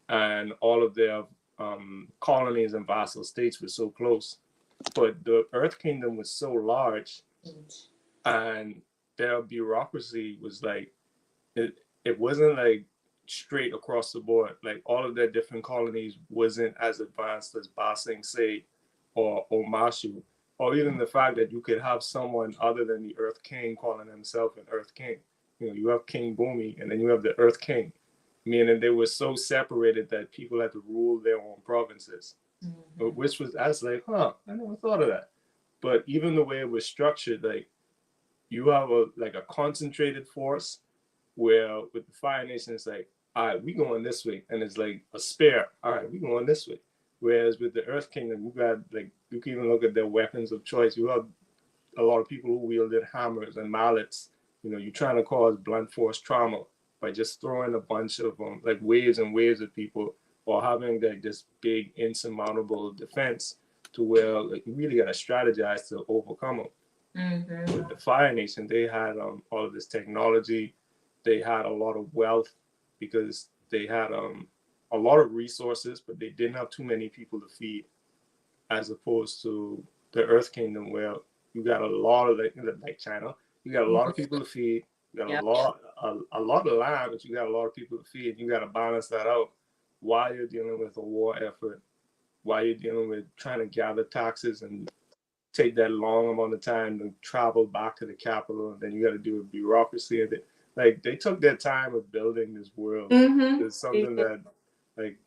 and all of their colonies and vassal states were so close. But the Earth Kingdom was so large, and their bureaucracy was like, it wasn't like straight across the board. Like all of their different colonies wasn't as advanced as Ba Sing Se or Omashu, or even the fact that you could have someone other than the Earth King calling himself an Earth King. You have King Boomy, and then you have the Earth King, meaning they were so separated that people had to rule their own provinces, which was, I was like, I never thought of that. But even the way it was structured, like you have a concentrated force, where with the Fire Nation, it's like, all right, we going this way, and it's like a spare. All right, we going this way. Whereas with the Earth Kingdom, you got like, you can even look at their weapons of choice. You have a lot of people who wielded hammers and mallets. You're trying to cause blunt force trauma by just throwing a bunch of like waves and waves of people, or having like this big insurmountable defense to where like you really got to strategize to overcome them. Mm-hmm. With the Fire Nation, they had all of this technology. They had a lot of wealth because they had a lot of resources, but they didn't have too many people to feed, as opposed to the Earth Kingdom, where you got a lot of like China, you got a lot of people to feed, you got Yep. a lot of land, but you got a lot of people to feed. You got to balance that out while you're dealing with a war effort, while you're dealing with trying to gather taxes and take that long amount of time to travel back to the capital, and then you got to do a bureaucracy of it. Like they took their time of building this world. Mm-hmm. It's something that like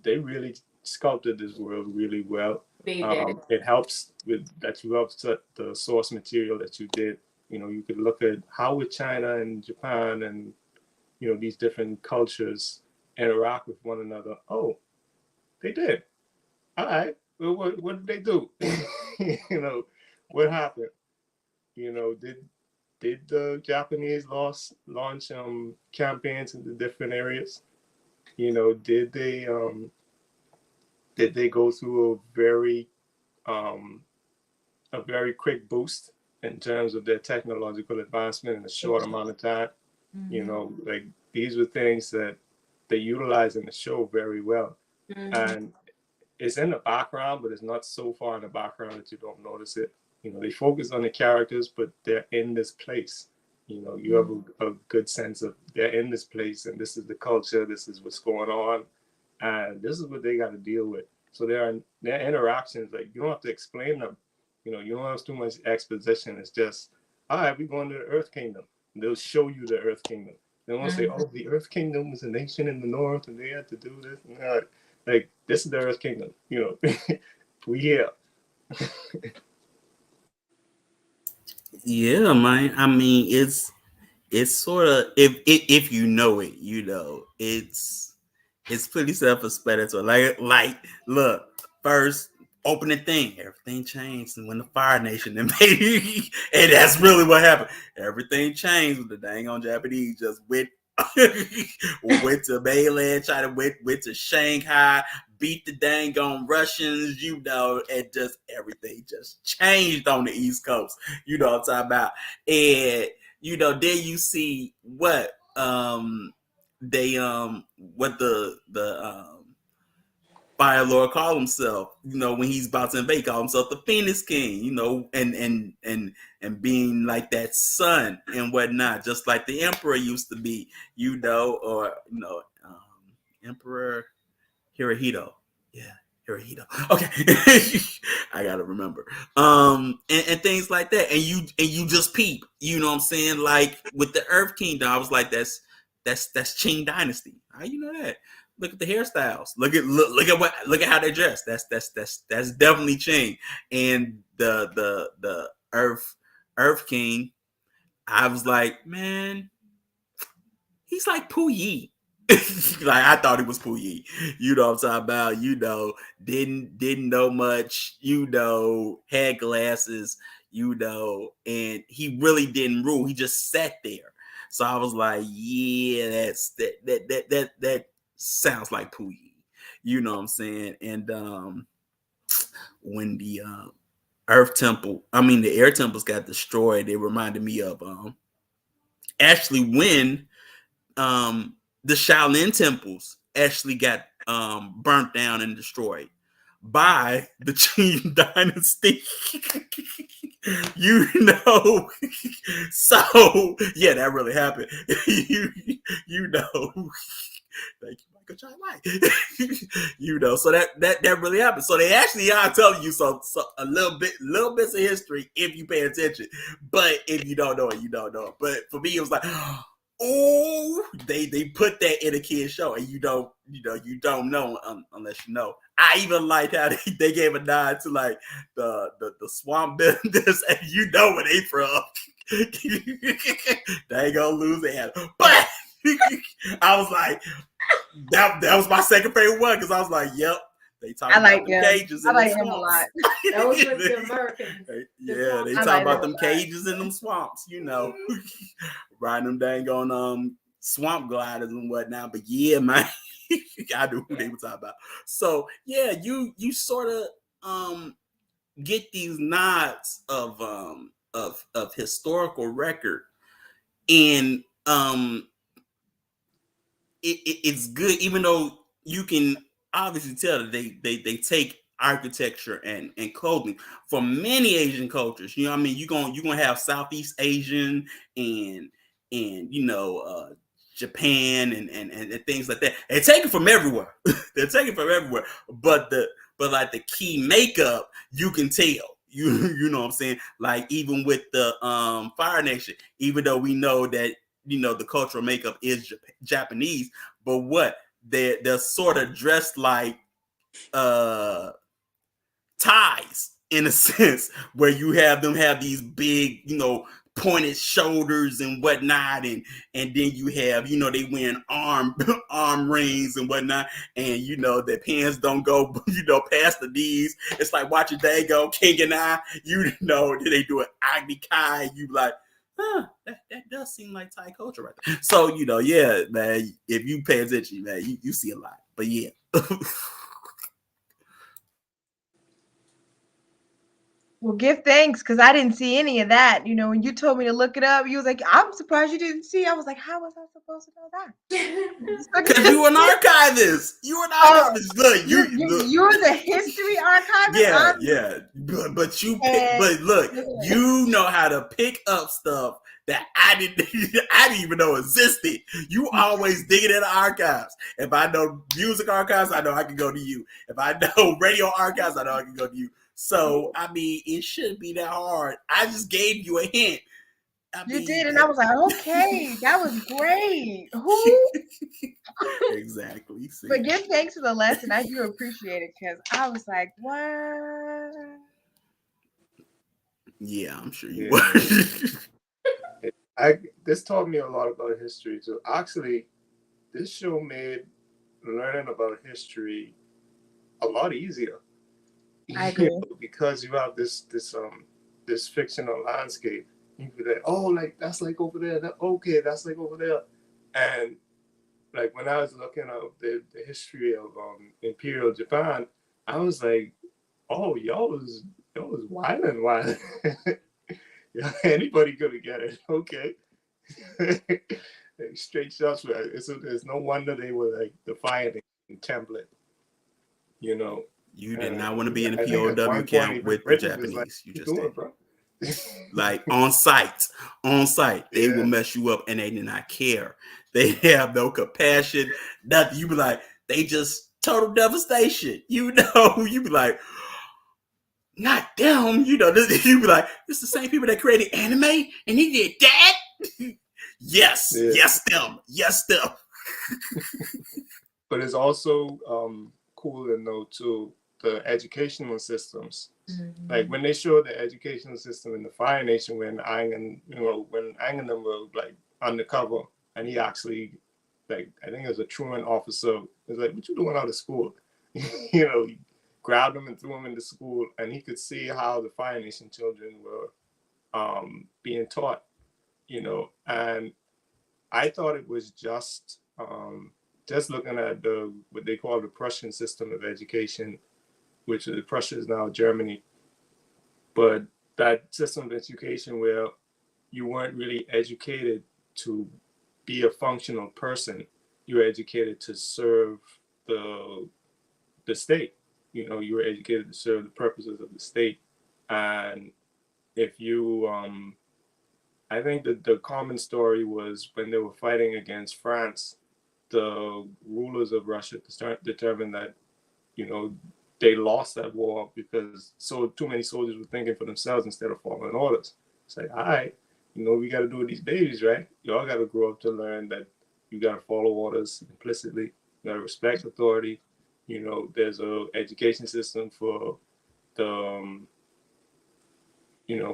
they really sculpted this world really well. They did. It helps with that you have the source material that you did. You know, you could look at how would China and Japan and these different cultures interact with one another. Oh, they did. All right. Well, what did they do? What happened? Did the Japanese launch campaigns into different areas? Did they go through um, a very quick boost in terms of their technological advancement in a short amount of time? Mm-hmm. Like these were things that they utilize in the show very well, Mm-hmm. and it's in the background, but it's not so far in the background that you don't notice it. They focus on the characters, but they're in this place. You have a good sense of they're in this place, and this is the culture, this is what's going on, and this is what they got to deal with. So their interactions, like you don't have to explain them. You don't have too much exposition. It's just, all right, we're going to the Earth Kingdom. And they'll show you the Earth Kingdom. They won't say, oh, the Earth Kingdom was a nation in the north, and they had to do this. And like this is the Earth Kingdom. We here. Yeah, man. I mean, it's sort of if you know it, it's pretty self-explanatory. Like look, first opening thing, everything changed when the Fire Nation invaded, and that's really what happened. Everything changed when the dang on Japanese just went went to mainland China, went to Shanghai, beat the dang on Russians, and just everything just changed on the East Coast. You know what I'm talking about, and then you see they what the Fire Lord call himself, when he's about to invade, call himself the Phoenix King, and being like that son and whatnot, just like the Emperor used to be, or Emperor Hirohito. Yeah, Hirohito. Okay. I gotta remember. And things like that. And you just peep, you know what I'm saying? Like with the Earth Kingdom, I was like, that's Qing Dynasty. How you know that? Look at the hairstyles. Look at how they dress. That's definitely Qing. And the Earth King, I was like, man, he's like Puyi. Like I thought he was Puyi. You know what I'm talking about? Didn't know much, had glasses, and he really didn't rule. He just sat there. So I was like, yeah, that sounds like Puyi. You know what I'm saying? And when the the air temples got destroyed, it reminded me of actually when the Shaolin temples actually got burnt down and destroyed by the Qing dynasty. So yeah, that really happened. Thank you, Michael John White. So that really happened. So they actually are telling you so a little bits of history if you pay attention. But if you don't know it, you don't know it. But for me, it was like, oh, they put that in a kid's show, and you don't know unless you know. I even liked how they gave a nod to like the swamp business, and where they from. They ain't gonna lose their hand. But I was like, that was my second favorite one, because I was like, yep, they talk about them cages in the swamps. A lot. That was with the Americans. Yeah, they talk about them cages in them swamps, riding them dang on swamp gliders and whatnot. But yeah, man, I knew who they were talking about. So yeah, you sort of get these nods of historical record, and it's good, even though you can obviously tell that they take architecture and clothing from many Asian cultures. You know what I mean? You're gonna have Southeast Asian and Japan and things like that. They take it from everywhere. They're taking from everywhere. But like the key makeup, you can tell. You know what I'm saying? Like even with the Fire Nation, even though we know that the cultural makeup is Japanese, but what they're sort of dressed like uh ties in a sense, where you have them have these big, pointed shoulders and whatnot, and then you have, they wearing arm rings and whatnot, and their pants don't go, past the knees. It's like watching Dago, King and I, they do an Agni Kai, you like, that does seem like Thai culture right there. So, yeah, man, if you pay attention, man, you see a lot. But yeah. Well, give thanks, because I didn't see any of that. When you told me to look it up, you was like, I'm surprised you didn't see. I was like, how was I supposed to know that? Because you an archivist. You an Oh, archivist. Look, look. you're the history archivist. Yeah. But you pick, And but look, you know how to pick up stuff that I didn't even know existed. You always digging in the archives. If I know music archives, I know I can go to you. If I know radio archives, I know I can go to you. So, I mean, it shouldn't be that hard. I just gave you a hint. You did, and I was like, okay, that was great. Who? Exactly. See. But give thanks for the lesson. I do appreciate it, because I was like, what? Yeah, I'm sure you Yeah. were. This taught me a lot about history too. Actually, this show made learning about history a lot easier. I agree. Because you have this fictional landscape. You be like, oh, like that's like over there. Okay, that's like over there. And like when I was looking up the history of Imperial Japan, I was like, oh, y'all was wilding. Yeah, anybody could have get it. Okay. Like, straight shots. It's no wonder they were like the Fire Nation template. You did not want to be in a I think at POW one camp point, with the Britain was like, Japanese. You "You just doing, did. bro?" Like on site, they Yeah. will mess you up, and they do not care. They have no compassion, nothing. You be like, they just total devastation. You be like, not them. You be like, it's the same people that created anime, and he did that. Yes, Yeah. yes, them. But it's also cool to know too the educational systems. Mm-hmm. Like when they showed the educational system in the Fire Nation, when Aang and them were like undercover, and he actually, like, I think it was a truant officer, was like, "What you doing out of school?" He grabbed him and threw him into school, and he could see how the Fire Nation children were being taught, and I thought it was just looking at what they call the Prussian system of education, which Prussia is now Germany. But that system of education where you weren't really educated to be a functional person, you were educated to serve the state. You were educated to serve the purposes of the state. And if you, I think that the common story was when they were fighting against France, the rulers of Russia determined that, they lost that war because too many soldiers were thinking for themselves instead of following orders. It's like, all right, we got to do with these babies, right? Y'all got to grow up to learn that you got to follow orders implicitly. You got to respect authority. There's a education system for the,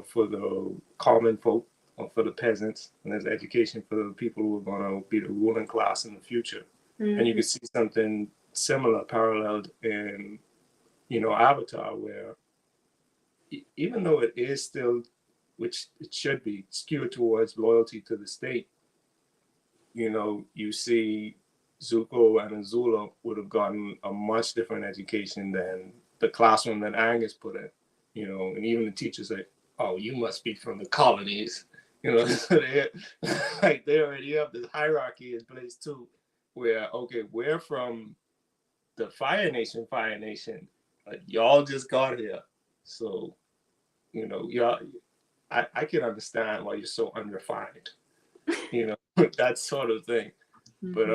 for the common folk or for the peasants, and there's education for the people who are going to be the ruling class in the future. Mm-hmm. And you can see something similar paralleled in Avatar, where even though it is still, which it should be, skewed towards loyalty to the state, you see Zuko and Azula would have gotten a much different education than the classroom that Aang is put in. you know, and even the teachers say, "Oh, you must be from the colonies," you know. So they like they already have this hierarchy in place too, where okay, we're from the Fire Nation, like y'all just got here, so you know, y'all. I can understand why you're so unrefined, you know, that sort of thing. But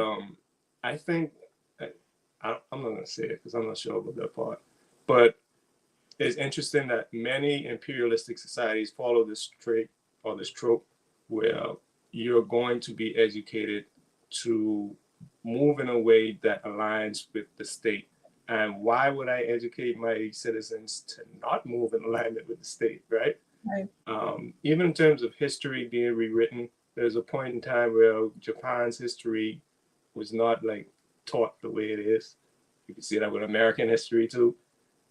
I think I'm not gonna say it because I'm not sure about that part. But it's interesting that many imperialistic societies follow this trait or this trope where you're going to be educated to move in a way that aligns with the state. And why would I educate my citizens to not move in alignment with the state, right? Right. Even in terms of history being rewritten, there's a point in time where Japan's history was not like taught the way it is. You can see that with American history too.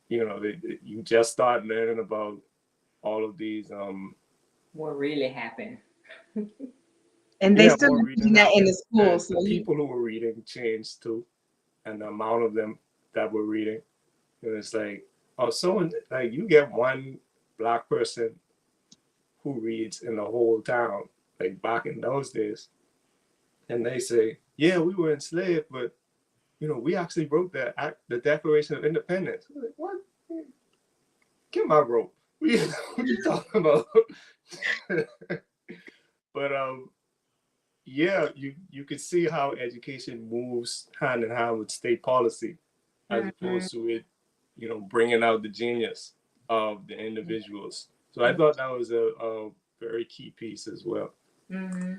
You know, you just start learning about all of these. What really happened? And they Yeah, still more teaching reading that in happened, the school. and So the people who were reading changed too, and the amount of them that were reading. And it's like, oh, so like you get one black person who reads in the whole town, like back in those days, and they say, yeah, we were enslaved, but you know, we actually wrote the Declaration of Independence. Like, what? Get my rope. What are you talking about? But yeah, you could see how education moves hand in hand with state policy, as opposed to it, you know, bringing out the genius of the individuals. So I thought that was a very key piece as well. Mm-hmm.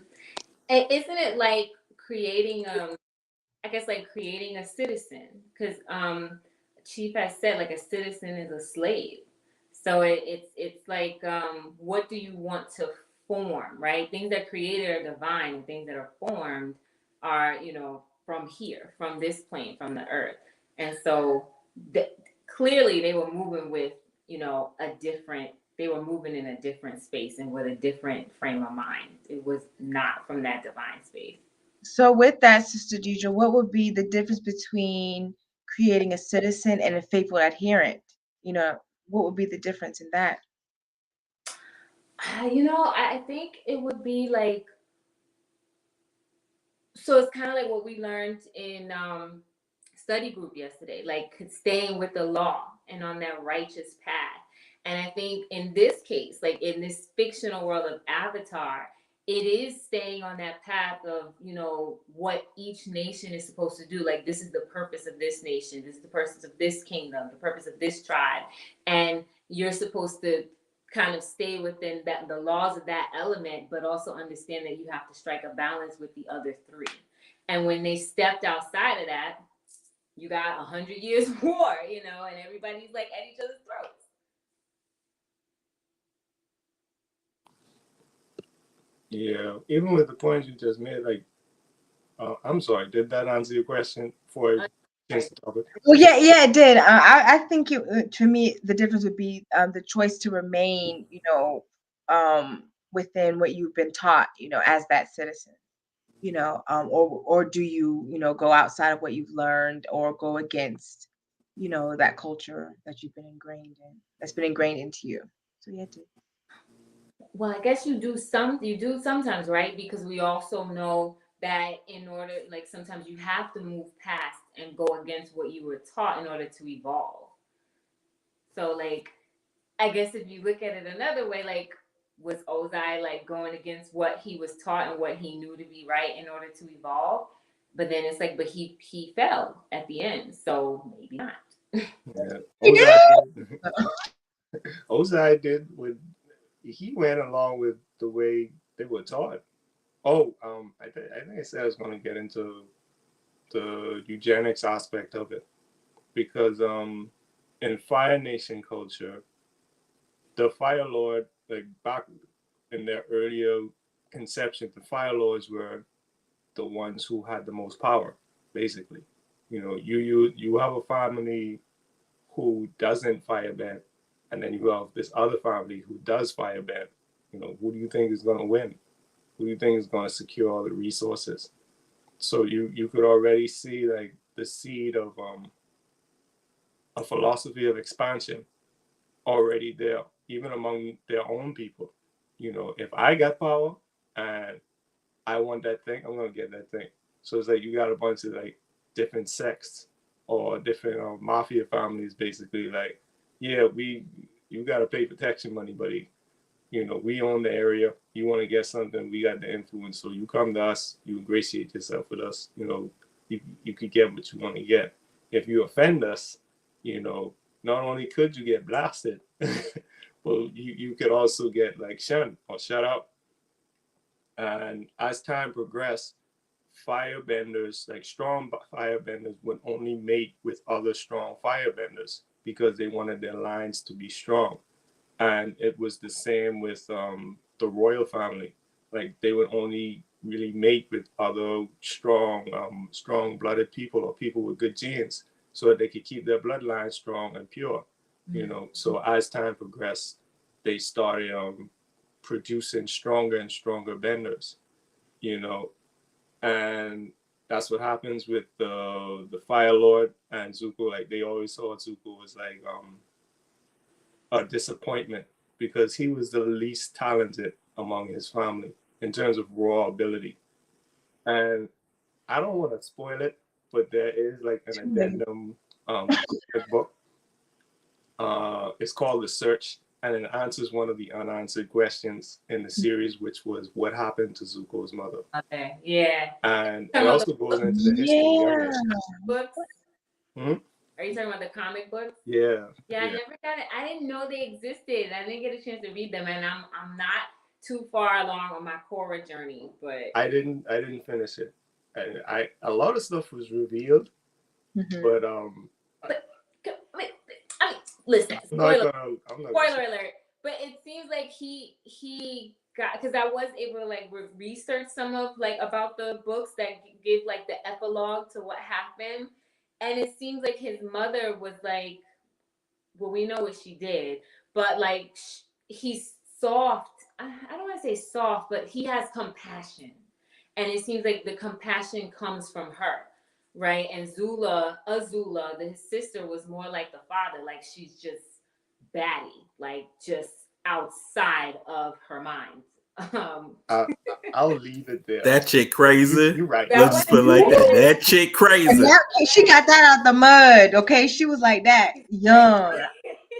And isn't it like creating I guess like creating a citizen? Because Chief has said like a citizen is a slave. So it's like what do you want to form, right? Things that are created are divine, and things that are formed are, you know, from here, from this plane, from the earth. And so clearly they were moving with, you know, they were moving in a different space and with a different frame of mind. It was not from that divine space. So with that, Sister Deidre, what would be the difference between creating a citizen and a faithful adherent? You know, what would be the difference in that? You know, I think it would be like, so it's kind of like what we learned in study group yesterday, like staying with the law and on that righteous path. And I think in this case, like in this fictional world of Avatar, it is staying on that path of, you know, what each nation is supposed to do. Like, this is the purpose of this nation, this is the purpose of this kingdom, the purpose of this tribe. And you're supposed to kind of stay within that, the laws of that element, but also understand that you have to strike a balance with the other three. And when they stepped outside of that, you got 100 years war, you know, and everybody's like at each other's throats. Yeah, even with the points you just made, like, I'm sorry, did that answer your question for a change the topic? Well, yeah, it did. I think to me, the difference would be the choice to remain, you know, within what you've been taught, you know, as that citizen, you know, or do you, you know, go outside of what you've learned or go against, you know, that culture that you've been ingrained in, that's been ingrained into you. So yeah, it did. Well, I guess you do sometimes, right? Because we also know that in order, like sometimes you have to move past and go against what you were taught in order to evolve. So like, I guess if you look at it another way, like, was Ozai like going against what he was taught and what he knew to be right in order to evolve? But then it's like, but he fell at the end, so maybe not. Yeah, Yeah. Ozai did with he went along with the way they were taught. Oh, I think I said I was going to get into the eugenics aspect of it because in Fire Nation culture, the Fire Lord, like back in their earlier conception, the Fire Lords were the ones who had the most power, basically. You know, you have a family who doesn't firebend, and then you have this other family who does firebend. You know, who do you think is going to win? Who do you think is going to secure all the resources? So you could already see like the seed of a philosophy of expansion already there, even among their own people. You know, if I got power and I want that thing, I'm gonna get that thing. So it's like you got a bunch of like different sects or different mafia families, basically. Like, yeah, you gotta pay protection money, buddy. You know, we own the area. You want to get something, we got the influence. So you come to us, you ingratiate yourself with us. You know, you could get what you want to get. If you offend us, you know, not only could you get blasted, but you could also get like shunned or shut out. And as time progressed, firebenders, like strong firebenders, would only mate with other strong firebenders because they wanted their lines to be strong. And it was the same with the royal family. Like they would only really mate with other strong-blooded people or people with good genes, so that they could keep their bloodline strong and pure. You know, so as time progressed, they started producing stronger and stronger benders. You know, and that's what happens with the Fire Lord and Zuko. Like they always saw Zuko was like a disappointment because he was the least talented among his family in terms of raw ability. And I don't want to spoil it, but there is like an addendum book. It's called The Search, and it answers one of the unanswered questions in the series, which was what happened to Zuko's mother. Okay. Yeah. And it also goes into the history of it. Books. Hmm? Are you talking about the comic books? Yeah. Yeah, I never got it. I didn't know they existed. I didn't get a chance to read them, and I'm not too far along on my Korra journey, but I didn't finish it. And a lot of stuff was revealed, but I mean, listen, spoiler alert. But it seems like he got, because I was able to like research some of like about the books that give like the epilogue to what happened, and it seems like his mother was like, well, we know what she did, but like he's soft. I don't want to say soft, but he has compassion, and it seems like the compassion comes from her, right? And Azula, his sister, was more like the father, like she's just batty, like just outside of her mind. I'll leave it there. That chick crazy. You're right. Let's just put it like that. That chick crazy. And she got that out the mud. Okay, she was like that young.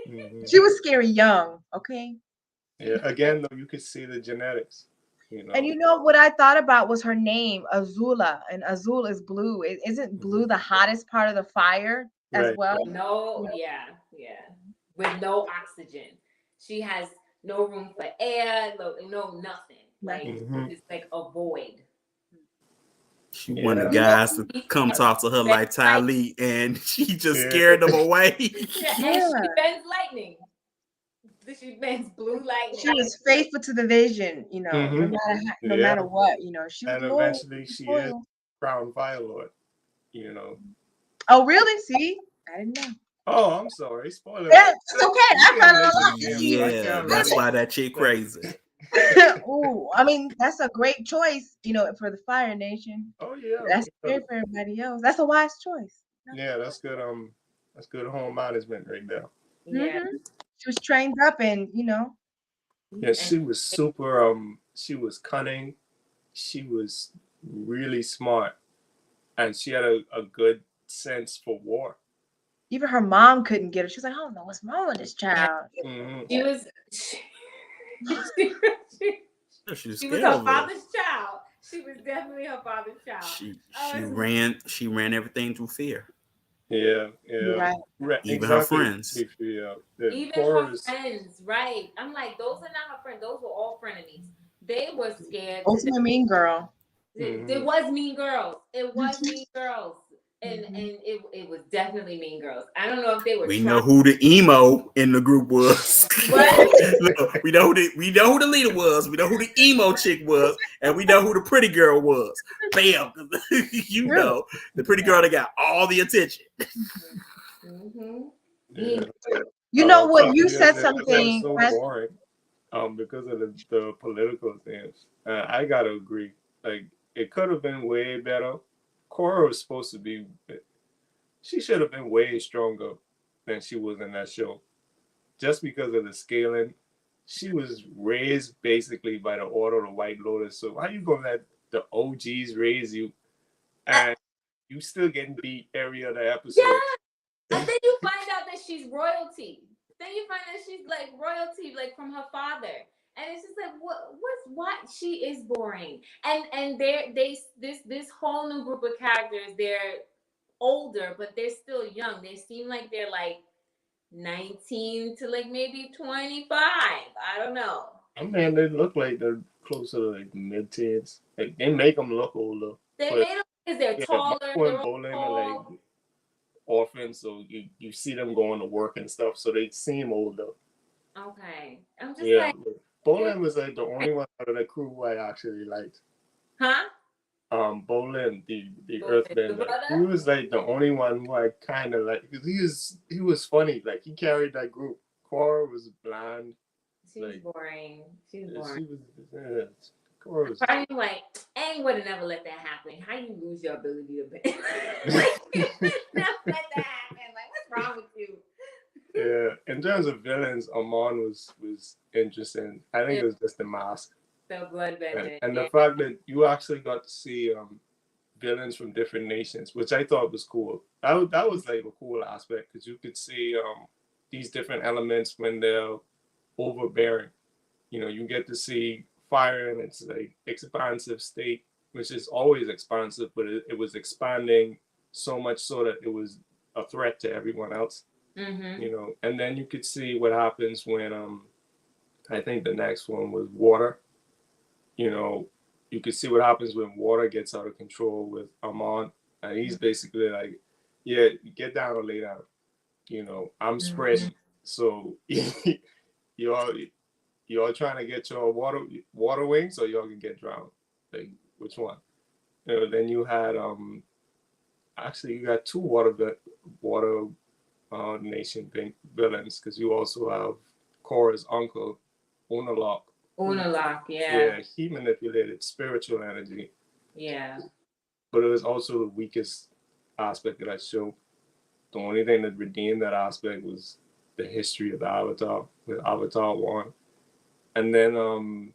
Mm-hmm. She was scary young. Okay. Yeah. Again, though, you could see the genetics. You know. And you know what I thought about was her name, Azula, and Azul is blue. Isn't blue the hottest part of the fire as well? No, yeah, with no oxygen. She has no room for air, no nothing. Like it's like a void. She wanted the guys to come talk to her like Tylee, and she just scared them away. And she bends lightning. She bends blue lightning. She was faithful to the vision, you know, no matter what, you know. She was loyal. Eventually she is crowned Fire Lord, you know. Oh, really? See? I didn't know. Oh, I'm sorry. Spoiler. Yeah, it's okay. I found it a lot. Yeah, that's why that chick crazy. Ooh, I mean, that's a great choice, you know, for the Fire Nation. Oh yeah. That's great for everybody else. That's a wise choice. Yeah, that's good. That's good home management right there. Yeah. She was trained up, and you know. Yeah, she was super. She was cunning. She was really smart, and she had a good sense for war. Even her mom couldn't get her. She was like, I don't know what's wrong with this child. She was. She was her father's child. She was definitely her father's child. She ran everything through fear. Yeah. Right. Even her friends. Yeah. Even her friends, right? I'm like, those are not her friends. Those were all frenemies. They were scared. Ultimate mean girl. It was Mean Girls. It was Mean Girls. And it was definitely Mean Girls. I don't know if they were. We know who the emo in the group was. Look, we know who the leader was. We know who the emo chick was, and we know who the pretty girl was. Bam! You know the pretty girl that got all the attention. Yeah. You know what? You said something. So boring. Because of the political things. I gotta agree. Like it could have been way better. Korra was supposed to be. She should have been way stronger than she was in that show. just because of the scaling. She was raised basically by the Order of the White Lotus. So how you gonna let the OGs raise you and you still getting beat every other episode? Yeah. And then you find out that she's royalty. Then you find out she's like royalty, like from her father. And it's just like, what? She is boring. And this whole new group of characters, they're older, but they're still young. They seem like they're like 19 to like maybe 25. I don't know. I mean, they look like they're closer to like mid-teens. Like, they make them look older. They But, made them because they're taller. Marco and They're Bolin all are like orphans, so you see them going to work and stuff, so they seem older. Okay. I'm just Yeah, like, Bolin was like the only one out of the crew who I actually liked. huh? Bolin, the Bolin, the Earthbender, brother? he was like the only one who I kind of like because he was funny. Like he carried that group. Cora was bland. She's like, boring. She's She boring. was. Cora was. Probably like, Aang would have never let that happen. How you lose your ability to bend? Like, you would never let that happen. Like, what's wrong with you? Yeah, in terms of villains, Amon was interesting. I think it was just the mask. The bloodbender. And the fact that you actually got to see villains from different nations, which I thought was cool. That was like a cool aspect because you could see these different elements when they're overbearing. You know, you get to see fire in its like expansive state, which is always expansive, but it was expanding so much so that it was a threat to everyone else. Mm-hmm. You know, and then you could see what happens when I think the next one was water. You know, you could see what happens when water gets out of control with Amon, and he's basically like, yeah, get down or lay down. You know, I'm spreading. So y'all trying to get your water wings, so y'all can get drowned. Like, which one? You know, then you had actually you got two water nation villains because you also have Korra's uncle, Unalaq. Unalaq, yeah. Yeah, he manipulated spiritual energy. Yeah. But it was also the weakest aspect of that show. The only thing that redeemed that aspect was the history of the Avatar with Avatar 1. And then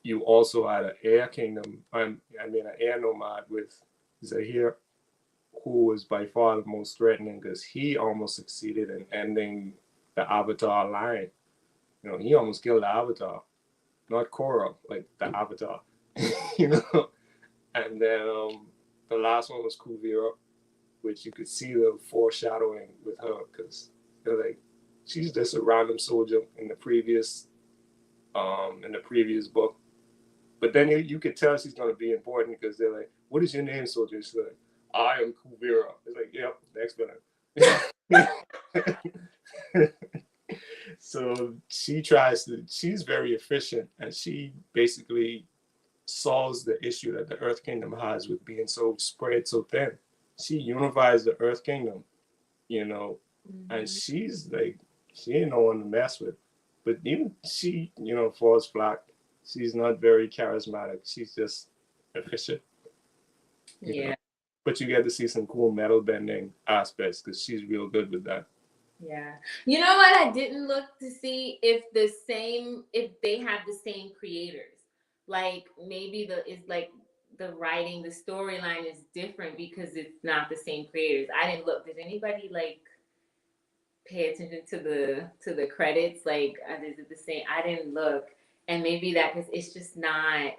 you also had an air kingdom, an air nomad with Zahir, who was by far the most threatening because he almost succeeded in ending the Avatar line. You know, he almost killed the Avatar. Not Korra, like the Avatar. You know? And then the last one was Kuvira, which you could see the foreshadowing with her because they're like, she's just a random soldier in the previous book. But then you could tell she's going to be important because they're like, what is your name, soldier? She's like, I am Kuvira. It's like, yep, next villain. So she's very efficient and she basically solves the issue that the Earth Kingdom has with being so spread so thin. She unifies the Earth Kingdom, you know, and she's like, she ain't no one to mess with. But even she, you know, falls flat. She's not very charismatic. She's just efficient. Yeah. Know? But you get to see some cool metal bending aspects because she's real good with that. Yeah. You know what? I didn't look to see if they have the same creators. Like maybe the writing, the storyline is different because it's not the same creators. I didn't look. Did anybody like pay attention to the credits? Like, is it the same? I didn't look, and maybe that because it's just not.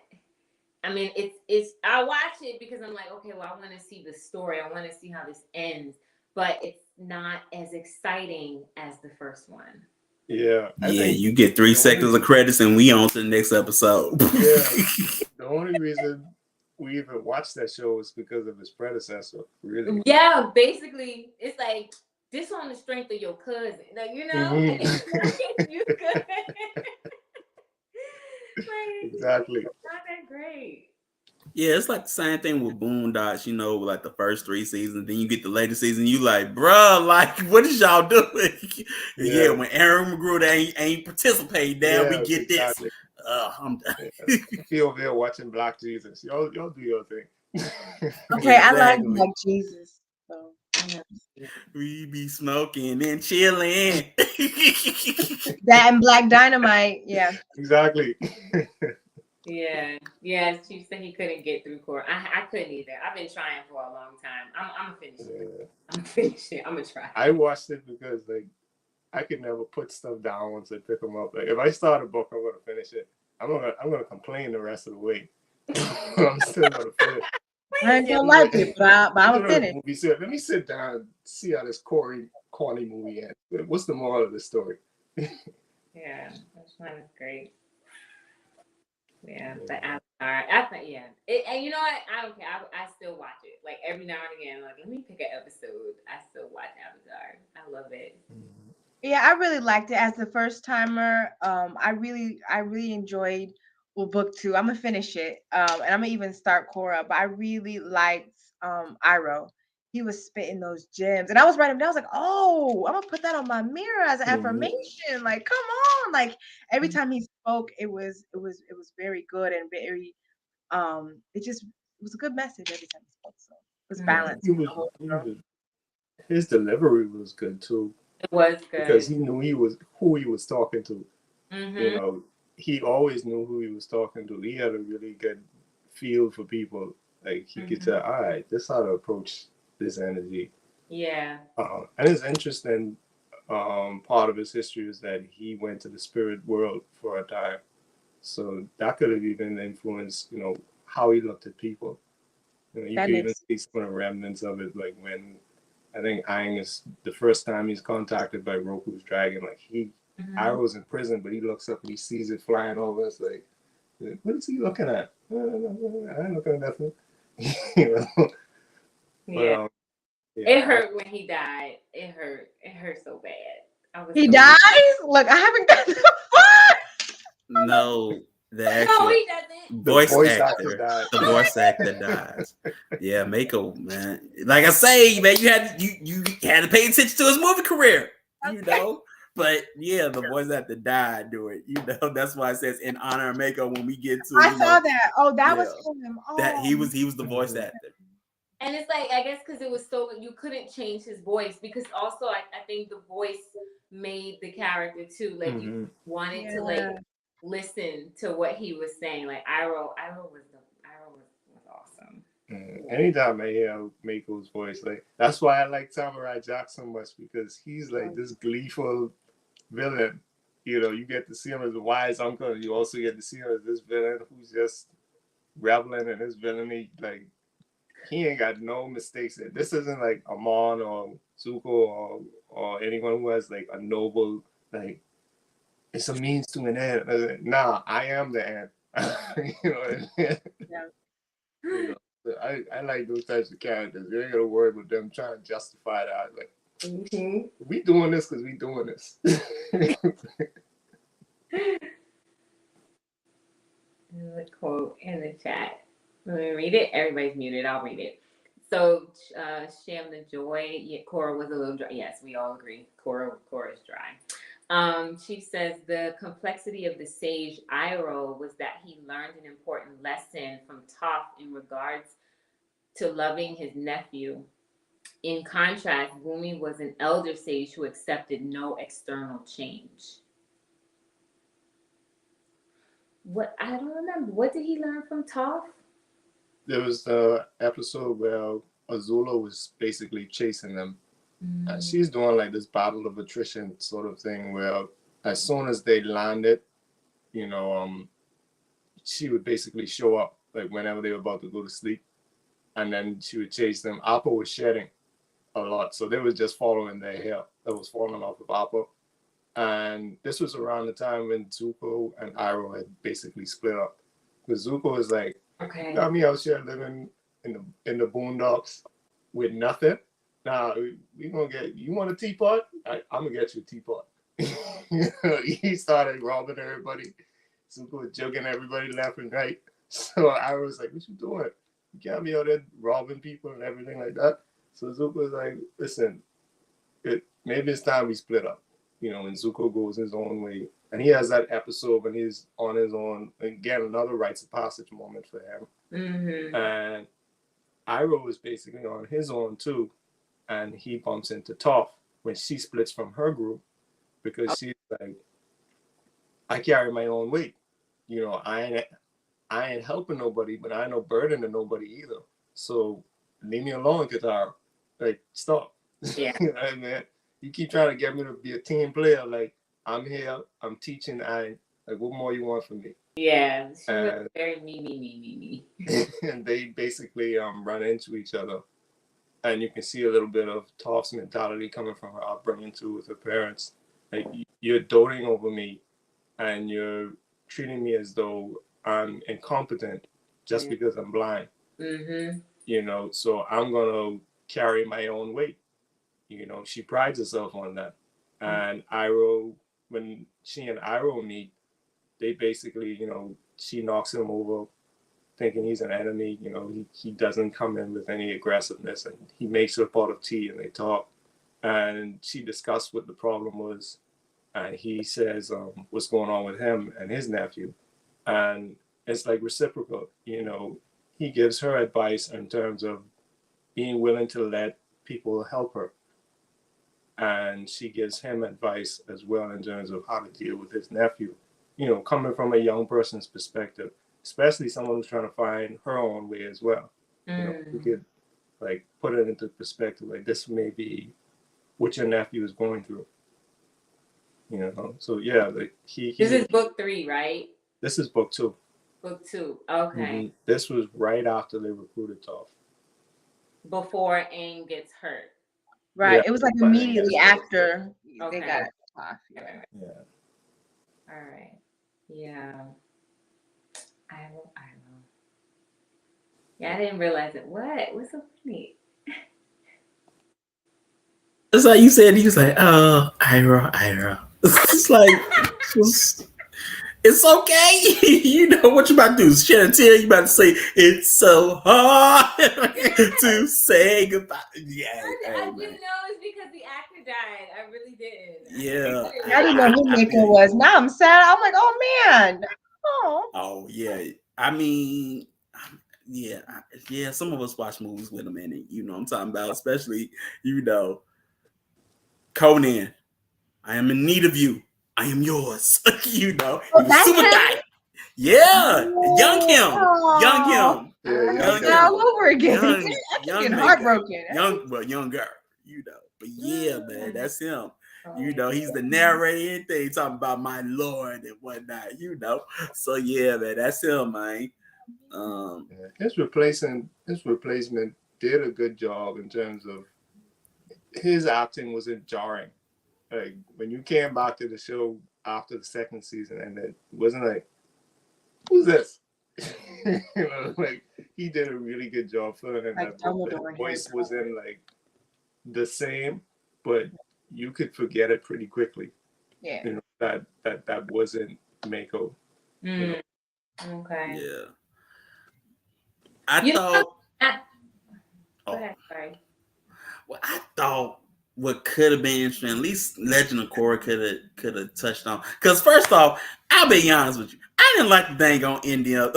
I mean, it's. I watch it because I'm like, okay, well, I want to see the story. I want to see how this ends, but it's not as exciting as the first one. Yeah. Yeah, you get 3 seconds of credits, and we on to the next episode. Yeah. The only reason we even watched that show was because of his predecessor. Really. Yeah, basically, it's like this on the strength of your cousin, like you know, you could. Like, exactly. It's not that great. Yeah, it's like the same thing with Boondocks, you know, like the first 3 seasons. Then you get the later season, you like, bruh, like, what is y'all doing? Yeah, when Aaron McGrew ain't participate, now we get exactly. this. I'm done. Yeah. I feel there watching Black Jesus. Y'all do your thing. Okay, exactly. I like Black Jesus. So We be smoking and chilling. That and Black Dynamite. Yeah. Exactly. Yeah, yeah. Chief said he couldn't get through Korra. I couldn't either. I've been trying for a long time. I'm gonna finish it. Yeah. I'm gonna finish it. I'm gonna try. I watched it because like I could never put stuff down once I pick them up. Like if I start a book, I'm gonna finish it. I'm gonna complain the rest of the way. I'm still gonna finish. I ain't gonna like it, but I'm gonna finish. Movie, so let me sit down and see how this corny movie ends. What's the moral of the story? Yeah, that one is great. Yeah, the Avatar. I think and you know what? I don't care. I still watch it. Like every now and again, like let me pick an episode. I still watch Avatar. I love it. Yeah, I really liked it as the first timer. I really enjoyed book 2. I'm gonna finish it. And I'm gonna even start Korra, but I really liked Iroh. He was spitting those gems, and I was writing down. I was like, "Oh, I'm gonna put that on my mirror as an affirmation." Like, come on! Like every time he spoke, it was very good and very it was a good message every time he spoke. So it was balanced. His delivery was good too. It was good because he knew who he was talking to. Mm-hmm. You know, he always knew who he was talking to. He had a really good feel for people. Like he could tell, all right, this is how to approach this energy. Yeah. And it's interesting. Part of his history is that he went to the spirit world for a time, so that could have even influenced, you know, how he looked at people. You know, you could even see some of the remnants of it, like when I think Aang is the first time he's contacted by Roku's dragon. Like Iroh's in prison, but he looks up and he sees it flying over. It's like, what is he looking at? I ain't looking at nothing. You know? Yeah. But, it hurt when he died. It hurt. It hurt so bad. He dies? Look, I haven't got the far. No, the actual he doesn't. voice actor. The voice actor dies. Yeah, Mako, man. Like I say, man, you had to pay attention to his movie career, you know. But yeah, the voice actor died doing it. You know, that's why it says in honor of Mako when we get to. I saw that. Oh, that was him. Oh. That he was the voice actor. And it's like, I guess because it was so, you couldn't change his voice, because also I think the voice made the character too. Like you wanted to like listen to what he was saying. Like Iroh was awesome. Anytime I hear Mako's voice, like that's why I like Samurai Jack so much, because he's like this gleeful villain. You know, you get to see him as a wise uncle. You also get to see him as this villain who's just reveling in his villainy. Like he ain't got no mistakes. This isn't like Amon or Zuko or anyone who has like a noble, like it's a means to an end. Nah, I am the end. You know. You know, I like those types of characters. You ain't gotta worry about them trying to justify that. Like, we doing this because we doing this. The quote in the chat. Let me read it. Everybody's muted. I'll read it. So, Sham the Joy. Yeah, Korra was a little dry. Yes, we all agree. Korra is dry. She says the complexity of the sage Iroh was that he learned an important lesson from Toph in regards to loving his nephew. In contrast, Bumi was an elder sage who accepted no external change. What? I don't remember. What did he learn from Toph? There was an episode where Azula was basically chasing them. And she's doing like this battle of attrition sort of thing where as soon as they landed, you know, she would basically show up like whenever they were about to go to sleep. And then she would chase them. Appa was shedding a lot. So they was just following their hair that was falling off of Appa. And this was around the time when Zuko and Iroh had basically split up. Because Zuko was like, okay, got me out here living in the boondocks with nothing. Now we gonna get you want a teapot? I'm gonna get you a teapot. He started robbing everybody. Zuko was joking everybody left and right. So I was like, "What you doing? You got me out there robbing people and everything like that." So Zuko was like, "Listen, maybe it's time we split up." You know, when Zuko goes his own way, and he has that episode when he's on his own. Again, another rites of passage moment for him. And Iroh was basically on his own too. and he bumps into Toph when she splits from her group because she's like, I carry my own weight. I ain't helping nobody, but I ain't no burden to nobody either. So leave me alone, Katara. Like, stop. Yeah. Hey, man, you keep trying to get me to be a team player. Like, I'm here, I'm teaching. Like, what more you want from me? Yeah, she was very me. And they basically run into each other. And you can see a little bit of Toph's mentality coming from her upbringing too with her parents. Like, you're doting over me, and you're treating me as though I'm incompetent just because I'm blind. Mm-hmm. So I'm gonna carry my own weight. She prides herself on that. And Iroh, when she and Iroh meet, they basically, she knocks him over thinking he's an enemy. He doesn't come in with any aggressiveness, and he makes her a pot of tea and they talk. And she discussed what the problem was, and he says what's going on with him and his nephew. And it's like reciprocal. He gives her advice in terms of being willing to let people help her. And she gives him advice as well in terms of how to deal with his nephew, coming from a young person's perspective, especially someone who's trying to find her own way as well. We could like put it into perspective, like this may be what your nephew is going through. So yeah, like This is book 3, right? This is book 2. Book 2, okay. Mm-hmm. This was right after they recruited Toph. Before Aang gets hurt. Right. Yeah, it was like immediately after they got Toph. Yeah. All right. Yeah. I know. Yeah, I didn't realize it. What's so funny? That's like you said. He was like, "Oh, Ira." It's like, it's okay. You know what you about to do? Shed a tear. You about to say it's so hard to say goodbye. Yeah, I didn't know it's because the actor died. I really didn't. Yeah, I didn't know who Mako was. Now I'm sad. I'm like, oh man. Oh yeah. I mean, yeah. Some of us watch movies with him in it. You know what I'm talking about, especially Conan. I am in need of you. I am yours. He was super tight. Yeah, young Kim. Yeah, all over again. Getting heartbroken. Younger. But yeah, man, that's him. He's the narrator and thing talking about my Lord and whatnot. So yeah, man, that's him, man. His replacement did a good job in terms of his acting wasn't jarring. Like when you came back to the show after the second season, and it wasn't like, who's this? Like he did a really good job filling in that. The voice wasn't like the same, but you could forget it pretty quickly. Yeah. That wasn't Mako. Okay. Yeah. Go ahead, sorry. Well, I thought what could have been interesting, at least Legend of Korra could have touched on. Because first off, I'll be honest with you, I didn't like the dang on ending of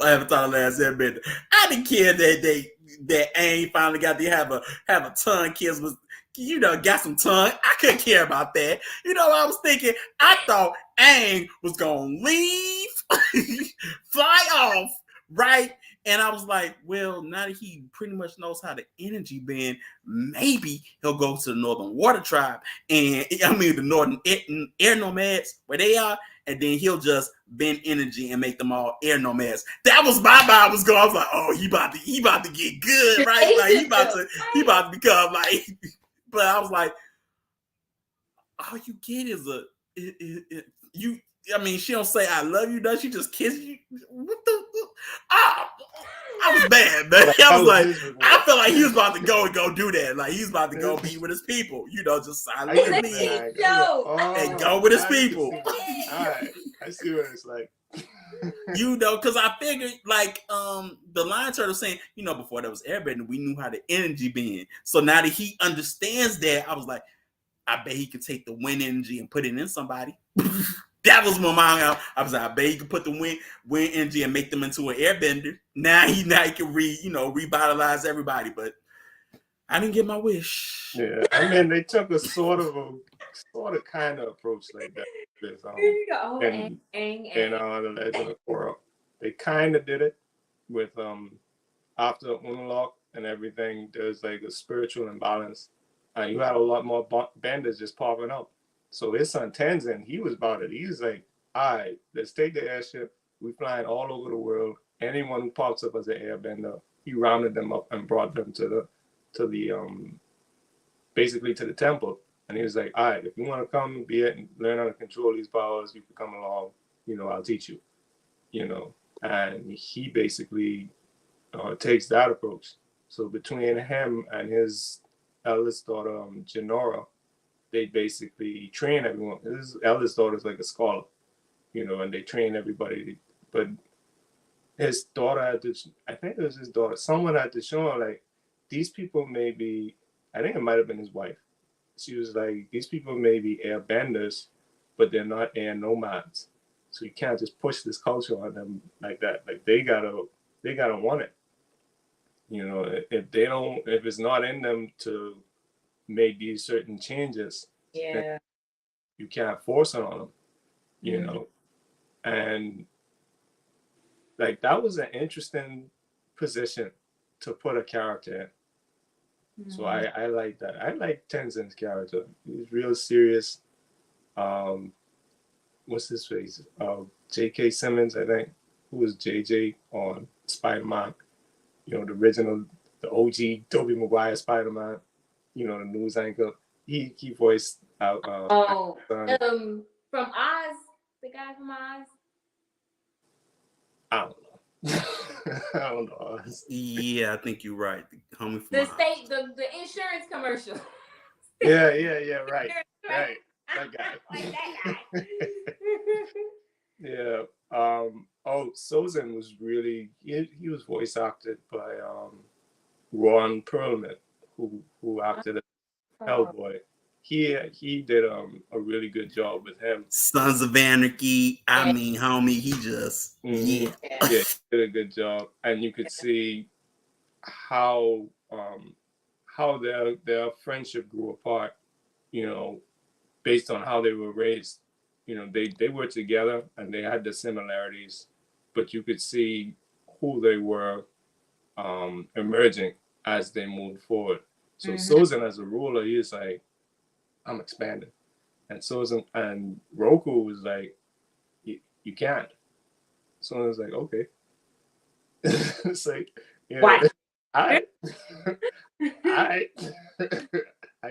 Avatar: The Last Airbender. I didn't care that Aang finally got to have a tongue kiss with, got some tongue. I couldn't care about that. What I was thinking? I thought Aang was gonna leave, fly off, right? And I was like, well, now that he pretty much knows how the energy bend, maybe he'll go to the Northern Water Tribe and the Northern Air Nomads where they are, and then he'll just bend energy and make them all air nomads. That was my mind was going. I was like, oh, he about to get good, right? Like he about to become like. But I was like, all you get is you. I mean, she don't say I love you, does she? Just kiss you. What the? I was bad, man. I was like, I felt like he was about to go do that. Like he was about to go be with his people. Just silently and go with his people. All right, I see what it's like. Because I figured like the Lion Turtle saying, before there was Airbender, we knew how the energy bend. So now that he understands that, I was like, I bet he could take the wind energy and put it in somebody. That was my mind. I was like, I bet he could put the wind energy and make them into an airbender. Now he can revitalize everybody. But I didn't get my wish. Yeah, I mean, they took a sort of kind of approach like that with and the Legend of Korra. They kind of did it with after Unlock and everything. There's like a spiritual imbalance, and you had a lot more benders just popping up. So his son Tenzin, he was about it. He was like, "All right, let's take the airship. We flying all over the world. Anyone who pops up as an airbender, he rounded them up and brought them to the basically to the temple. And he was like, all right, if you want to come be it and learn how to control these powers, you can come along, I'll teach you, and he basically takes that approach. So between him and his eldest daughter, Janora, they basically train everyone. His eldest daughter is like a scholar, and they train everybody. But his daughter had to, I think it was his daughter, someone had to show him, like, these people may be, I think it might have been his wife. She was like, these people may be airbenders, but they're not air nomads. So you can't just push this culture on them like that. Like they gotta want it. If it's not in them to make these certain changes, then you can't force it on them, and like that was an interesting position to put a character in. So I like that. I like Tenzin's character. He's real serious. What's his face? J.K. Simmons, I think, who was JJ on Spider-Man. The original, the OG Tobey Maguire Spider-Man. The news anchor. He voiced out. From Oz, the guy from Oz. I don't know. I don't know. Yeah, I think you're right. The homie from the Oz. state, the insurance commercial. Yeah, right. Right. That guy. Like that guy. Yeah. Sozin was really he was voice acted by Ron Perlman, who acted as Hellboy. He did a really good job with him. Sons of Anarchy. I mean, homie, he just he did a good job, and you could see how their friendship grew apart. Based on how they were raised. They were together and they had the similarities, but you could see who they were emerging as they moved forward. So Sozin as a ruler, he was like, I'm expanding. And Sozin and Roku was like, you can't. So I was like, okay. It's like, What? I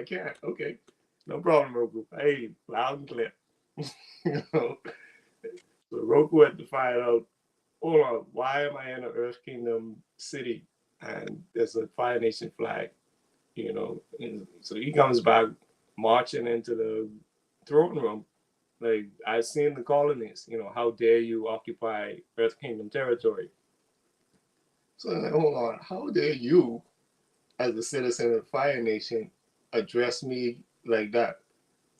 can't. Okay. No problem, Roku. Hey, loud and clear. So Roku had to find out, hold on, why am I in an Earth Kingdom city and there's a Fire Nation flag? So he comes back marching into the throne room. Like, I've seen the colonies, how dare you occupy Earth Kingdom territory? So I'm like, hold on, how dare you, as a citizen of Fire Nation, address me like that?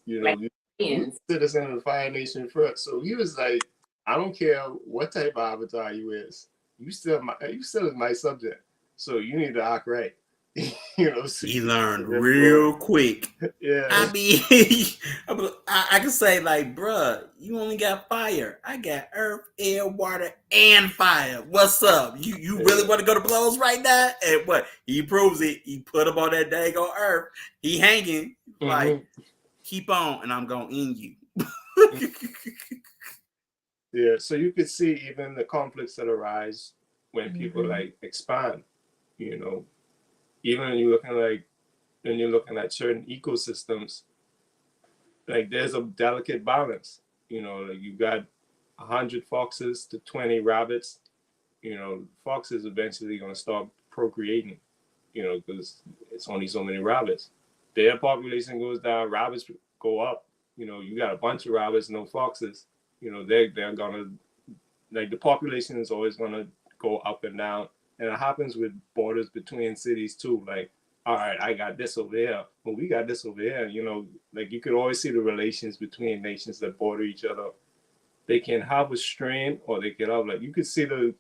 You citizen of the Fire Nation first. So he was like, I don't care what type of avatar you is. You still is my subject. So you need to act right. So he learned real quick. Yeah. I mean, I can say, like, bruh, you only got fire. I got earth, air, water, and fire. What's up? You really want to go to blows right now? And what? He proves it. He put him on that dang on earth. He hanging. Like, keep on, and I'm going to end you. Yeah, so you could see even the conflicts that arise when people, like, expand, Even when you're looking at certain ecosystems, like, there's a delicate balance. Like, you got 100 foxes to 20 rabbits. Foxes eventually going to start procreating, because it's only so many rabbits. Their population goes down, rabbits go up. You got a bunch of rabbits, no foxes. They're going to, like, the population is always going to go up and down. And it happens with borders between cities too. Like, all right, I got this over here, but we got this over here. Like, you could always see the relations between nations that border each other. They can have a strain, or they can have, like, you could see the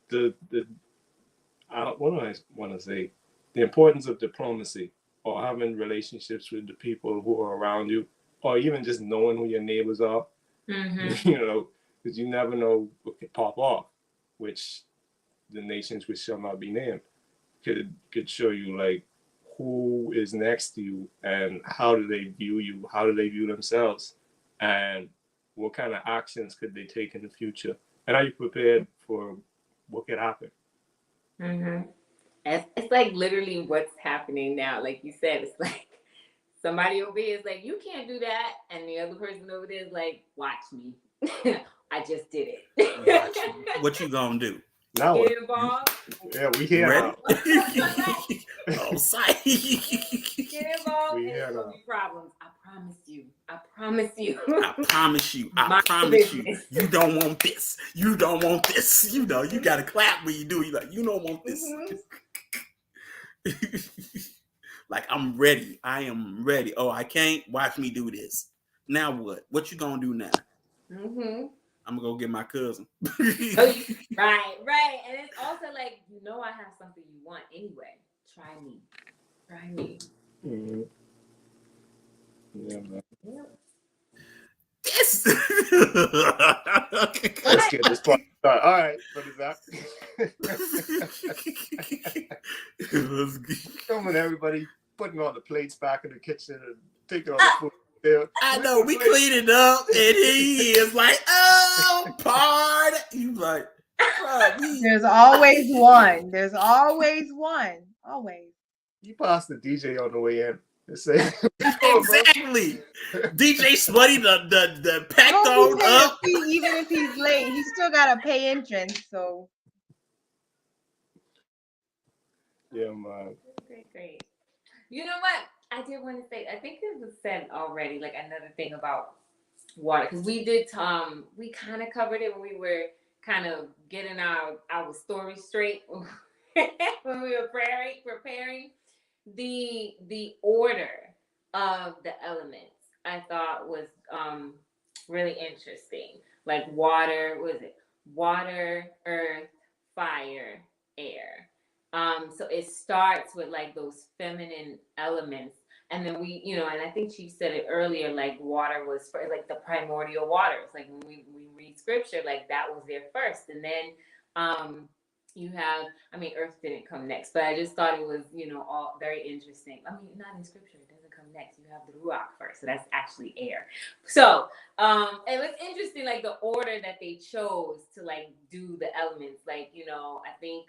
what do I want to say? the importance of diplomacy or having relationships with the people who are around you, or even just knowing who your neighbors are. Mm-hmm. You know, because you never know what could pop off, which the nations which shall not be named could show you like who is next to you and how do they view you, how do they view themselves, and what kind of actions could they take in the future, and are you prepared for what could happen. Mm-hmm. It's like literally what's happening now. Like you said, it's like somebody over here is like, you can't do that. And the other person over there is like, watch me. I just did it. Watch me. What you gonna do? Now Get involved. yeah, we You here ready? now. Oh, sight. Get involved We and here it's gonna now. be problems. I promise you. I promise you. I promise you. I Mind your promise you. business. You don't want this. You don't want this. You know, you gotta clap when you do. You like, you don't want this. Like, I'm ready. I am ready. Oh, I can't. Watch me do this. Now what? What you gonna do now? Mm-hmm. I'm gonna go get my cousin. Right. And it's also like, you know, I have something you want anyway. Try me. Mm-hmm. Yeah, man. Yep. Yes. Let's get this part started. All right, brother Zach. Coming, everybody, putting all the plates back in the kitchen and taking all the food there. I know, we cleaned it up, and he is like, oh, pardon. You like, bro, There's always one. There's always one. Always. You passed the DJ on the way in. Say, exactly. DJ Smutty, the packed Oh, on up. even if he's late, he still gotta pay entrance. So yeah, man. Great. You know what? I did want to say, I think it was said already, like another thing about water, because we did we kind of covered it when we were kind of getting our story straight when we were preparing the order of the elements. I thought was really interesting. Like water, what is it? Water, earth, fire, air. So it starts with like those feminine elements, and then we, you know, and I think she said it earlier, like water was for, like the primordial waters. Like when we read scripture, like that was there first, and then you have, I mean, earth didn't come next, but I just thought it was, you know, all very interesting. I mean, not in scripture, it doesn't come next. You have the ruach first, so that's actually air. So it was interesting, like the order that they chose to like do the elements. Like, you know, I think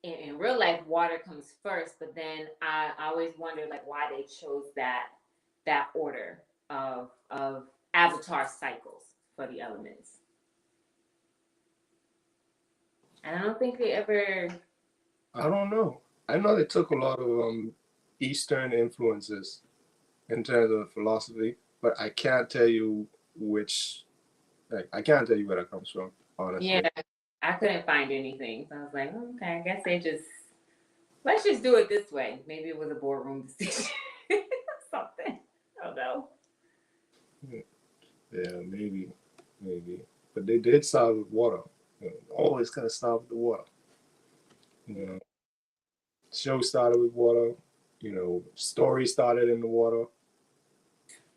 in real life water comes first, but then I always wondered like why they chose that order of avatar cycles for the elements. And I don't think they ever. I don't know. I know they took a lot of Eastern influences in terms of philosophy, but I can't tell you which. Like, I can't tell you where that comes from, honestly. Yeah, I couldn't find anything, so I was like, oh, okay, I guess let's just do it this way. Maybe it was a boardroom decision, something. I don't know. Yeah, maybe, but they did start with water. You know, always kind of start with the water. You know, show started with water. You know, story started in the water.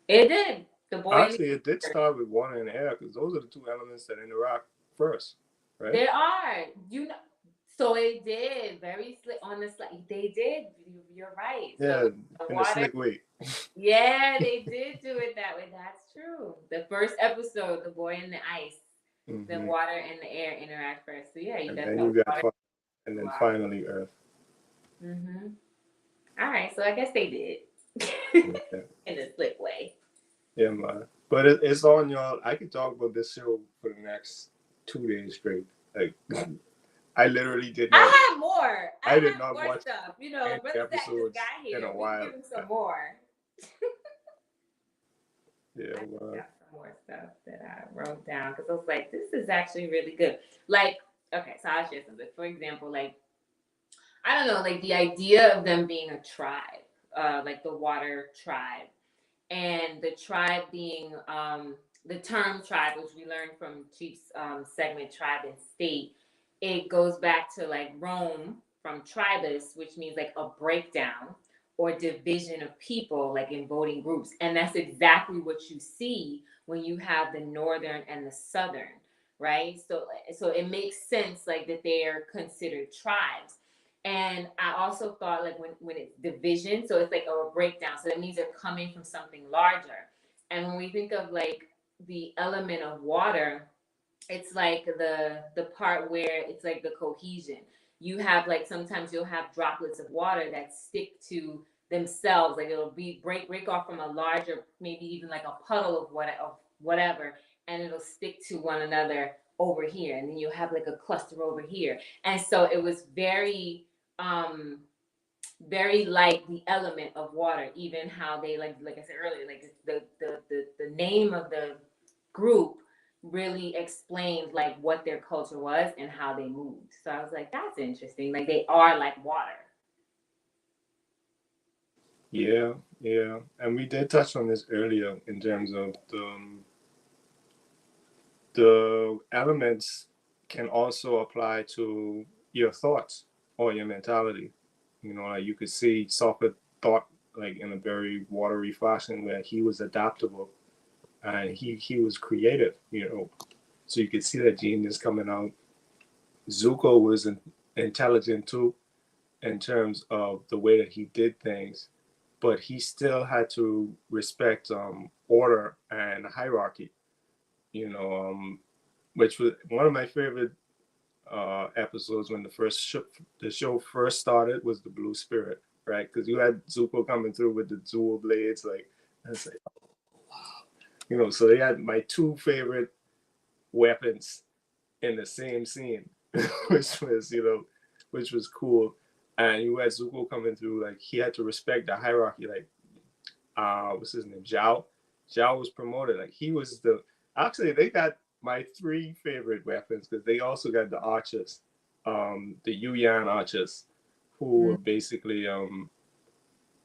It did. The boy. Actually, it did start with water and air because those are the two elements that interact first, right? There are, you know. So it did very slick on the slide. They did. You're right. Yeah, so in a slick way. Yeah, they did do it that way. That's true. The first episode, the boy and the ice, the water and the air interact first. So yeah, and then you got fire, and then finally earth. Mm-hmm. All right, so I guess they did in a slick way. Yeah, man. But it's on y'all. I could talk about this show for the next 2 days straight. Like, I literally did not. I have more. I did not more watch stuff. You know, brother Zach just got here. in a while. Give him some more. Yeah, I got some more stuff that I wrote down because I was like, this is actually really good. Like, okay, so I'll share something. For example, like, I don't know, like the idea of them being a tribe, like the water tribe, and the tribe being the term tribe, which we learned from Chief's segment, tribe and state. It goes back to like Rome from tribus, which means like a breakdown or division of people, like in voting groups. And that's exactly what you see when you have the northern and the southern, right? So it makes sense like that they are considered tribes. And I also thought like when it's division, so it's like a breakdown. So that means they're coming from something larger. And when we think of like the element of water, it's like the part where it's like the cohesion. You have like sometimes you'll have droplets of water that stick to themselves, like it'll be break off from a larger, maybe even like a puddle of whatever, and it'll stick to one another over here, and then you'll have like a cluster over here. And so it was um very like the element of water, even how they like I said earlier, like the name of the group really explained like what their culture was and how they moved. So I was like, that's interesting. Like they are like water. Yeah, yeah. And we did touch on this earlier in terms of the elements can also apply to your thoughts or your mentality. You know, like you could see Soccer thought like in a very watery fashion where he was adaptable and he was creative, you know. So you could see that genius coming out. Zuko was intelligent too in terms of the way that he did things, but he still had to respect order and hierarchy, you know, which was one of my favorite episodes when the show first started was the Blue Spirit, right? Because you had Zuko coming through with the dual blades, like I was like, you know, so they had my two favorite weapons in the same scene, which was cool. And you had Zuko coming through, like he had to respect the hierarchy, like what's his name? Zhao. Zhao was promoted. Like he was actually they got my three favorite weapons because they also got the archers, the Yuyan archers, who were basically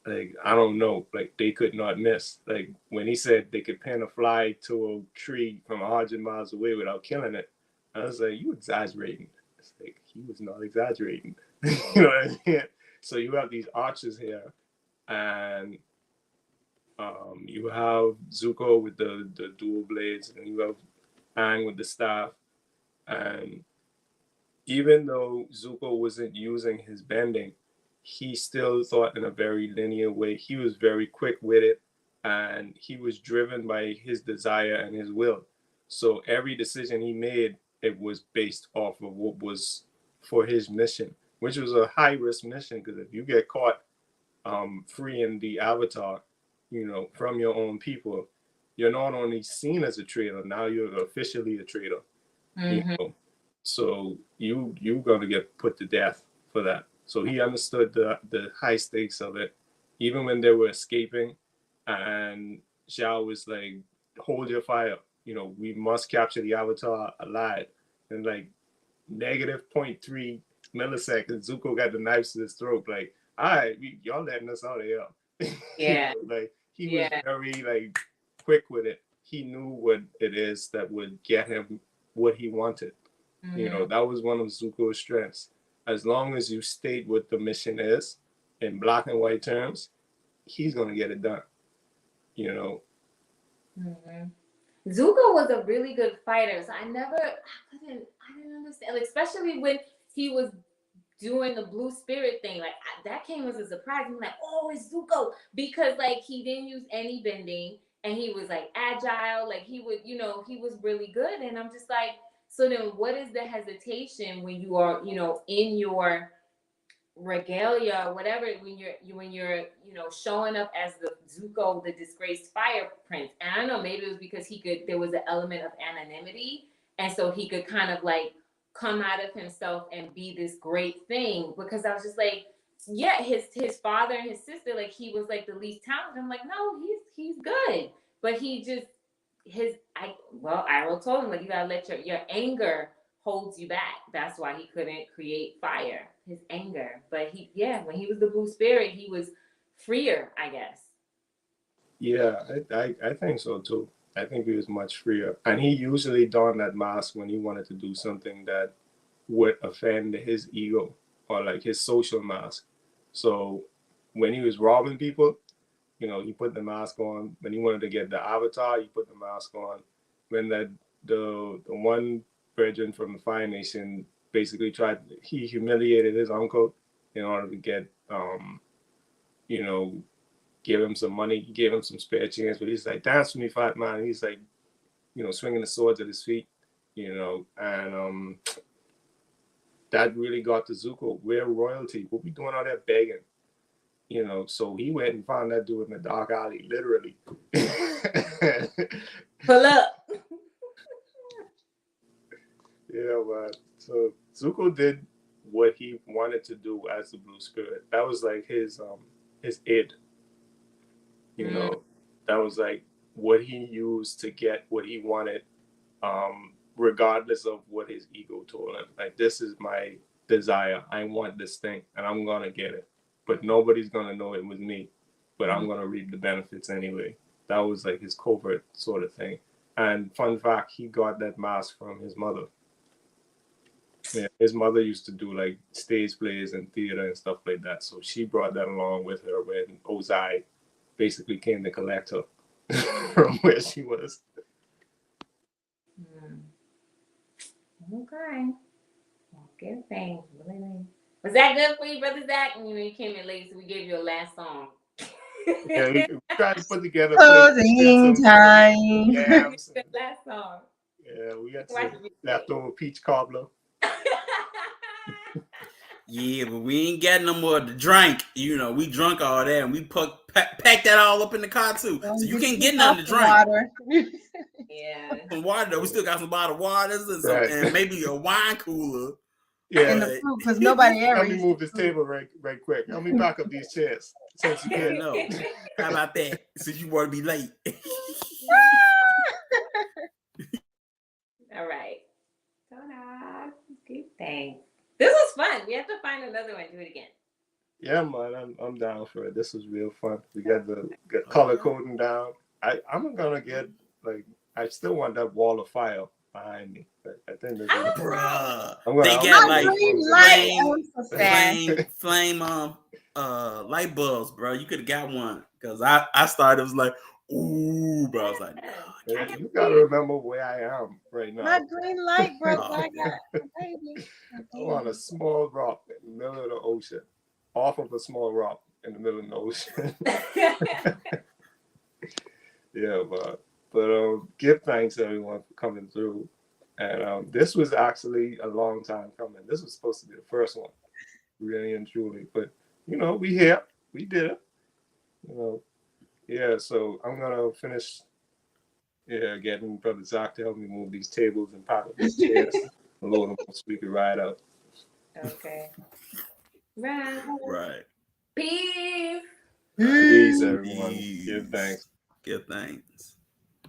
like I don't know, like they could not miss. Like when he said they could pin a fly to a tree from 100 miles away without killing it, I was like, you exaggerating. It's like he was not exaggerating. You know what I mean? So you have these archers here, and you have Zuko with the dual blades, and you have Aang with the staff. And even though Zuko wasn't using his bending, he still thought in a very linear way. He was very quick with it, and he was driven by his desire and his will. So every decision he made, it was based off of what was for his mission, which was a high risk mission because if you get caught freeing the Avatar, you know, from your own people, you're not only seen as a traitor, now you're officially a traitor. You know, so you're gonna get put to death for that. So he understood the high stakes of it, even when they were escaping, and Xiao was like, "Hold your fire. You know, we must capture the Avatar alive." And like -0.3 milliseconds, Zuko got the knives to his throat. Like, all right, y'all letting us out of here. Yeah. You know, like he was very like quick with it. He knew what it is that would get him what he wanted. You know, that was one of Zuko's strengths. As long as you state what the mission is in black and white terms, he's gonna get it done. You know. Zuko was a really good fighter, so I didn't understand, like, especially when he was doing the blue spirit thing. Like that came as a surprise. I'm like, oh, it's Zuko, because like he didn't use any bending and he was like agile, like he would, you know, he was really good. And I'm just like, so then what is the hesitation when you are, you know, in your regalia or whatever, when you're you know showing up as the Zuko, the disgraced fire prince? And I don't know, maybe it was because there was an element of anonymity, and so he could kind of like come out of himself and be this great thing. Because I was just like, yeah, his father and his sister, like he was like the least talented. I'm like, no, he's good, but he just Iroh told him, like, you gotta let your anger holds you back. That's why he couldn't create fire, his anger. But when he was the blue spirit, he was freer, I guess. Yeah, I think so too. I think he was much freer, and he usually donned that mask when he wanted to do something that would offend his ego or like his social mask. So when he was robbing people, he put the mask on. When he wanted to get the avatar, he put the mask on. When the one virgin from the Fire Nation basically he humiliated his uncle in order to get give him some money. He gave him some spare change, but he's like, dance with me, fat man. And he's like, swinging the swords at his feet, and that really got to Zuko. We're royalty. What we doing out there begging? So he went and found that dude in the dark alley, literally. Pull up. Yeah, but so Zuko did what he wanted to do as the Blue Spirit. That was like his id. That was like what he used to get what he wanted, regardless of what his ego told him. Like, this is my desire. I want this thing, and I'm gonna get it. But nobody's gonna know it was me. But I'm gonna reap the benefits anyway. That was like his covert sort of thing. And fun fact, he got that mask from his mother. Yeah, his mother used to do like stage plays and theater and stuff like that. So she brought that along with her when Ozai basically came to collect her from where she was. Okay. Good thing. Was that good for you, Brother Zach? You came in late, so we gave you a last song. Yeah, we tried to put together Closing time. Yams. Last song. Yeah, we got some leftover peach cobbler. Yeah, but we ain't got no more to drink. We drunk all that, and we packed that all up in the car too. So you can't get nothing to drink. Water. Yeah. Some water though. We still got some bottled waters and maybe a wine cooler. Yeah. In the fruit, because nobody ever. Let me move this table right quick. Let me back up these chairs. Since you can't know. How about that? Since you want to be late. All right. Ta-da. Good thing. This was fun. We have to find another one. Do it again. Yeah, man, I'm down for it. This was real fun. We got the color coding down. I'm gonna get I still want that wall of fire behind me. I think there's bruh. They got like flame light bulbs, bro. You could have got one because I started. It was like, ooh, bro. I was like, no, you gotta remember where I am right now. My green light, bro. I got a baby. I'm on a small rock in the middle of the ocean, off of a small rock in the middle of the ocean. Yeah, but give thanks everyone for coming through. And this was actually a long time coming. This was supposed to be the first one, really and truly. But we here, we did it. Yeah. So I'm gonna finish. Yeah, getting Brother Zach to help me move these tables and pack up these chairs a little more so we can ride out. Okay. Right. Peace. Peace, everyone. Give thanks. Give thanks.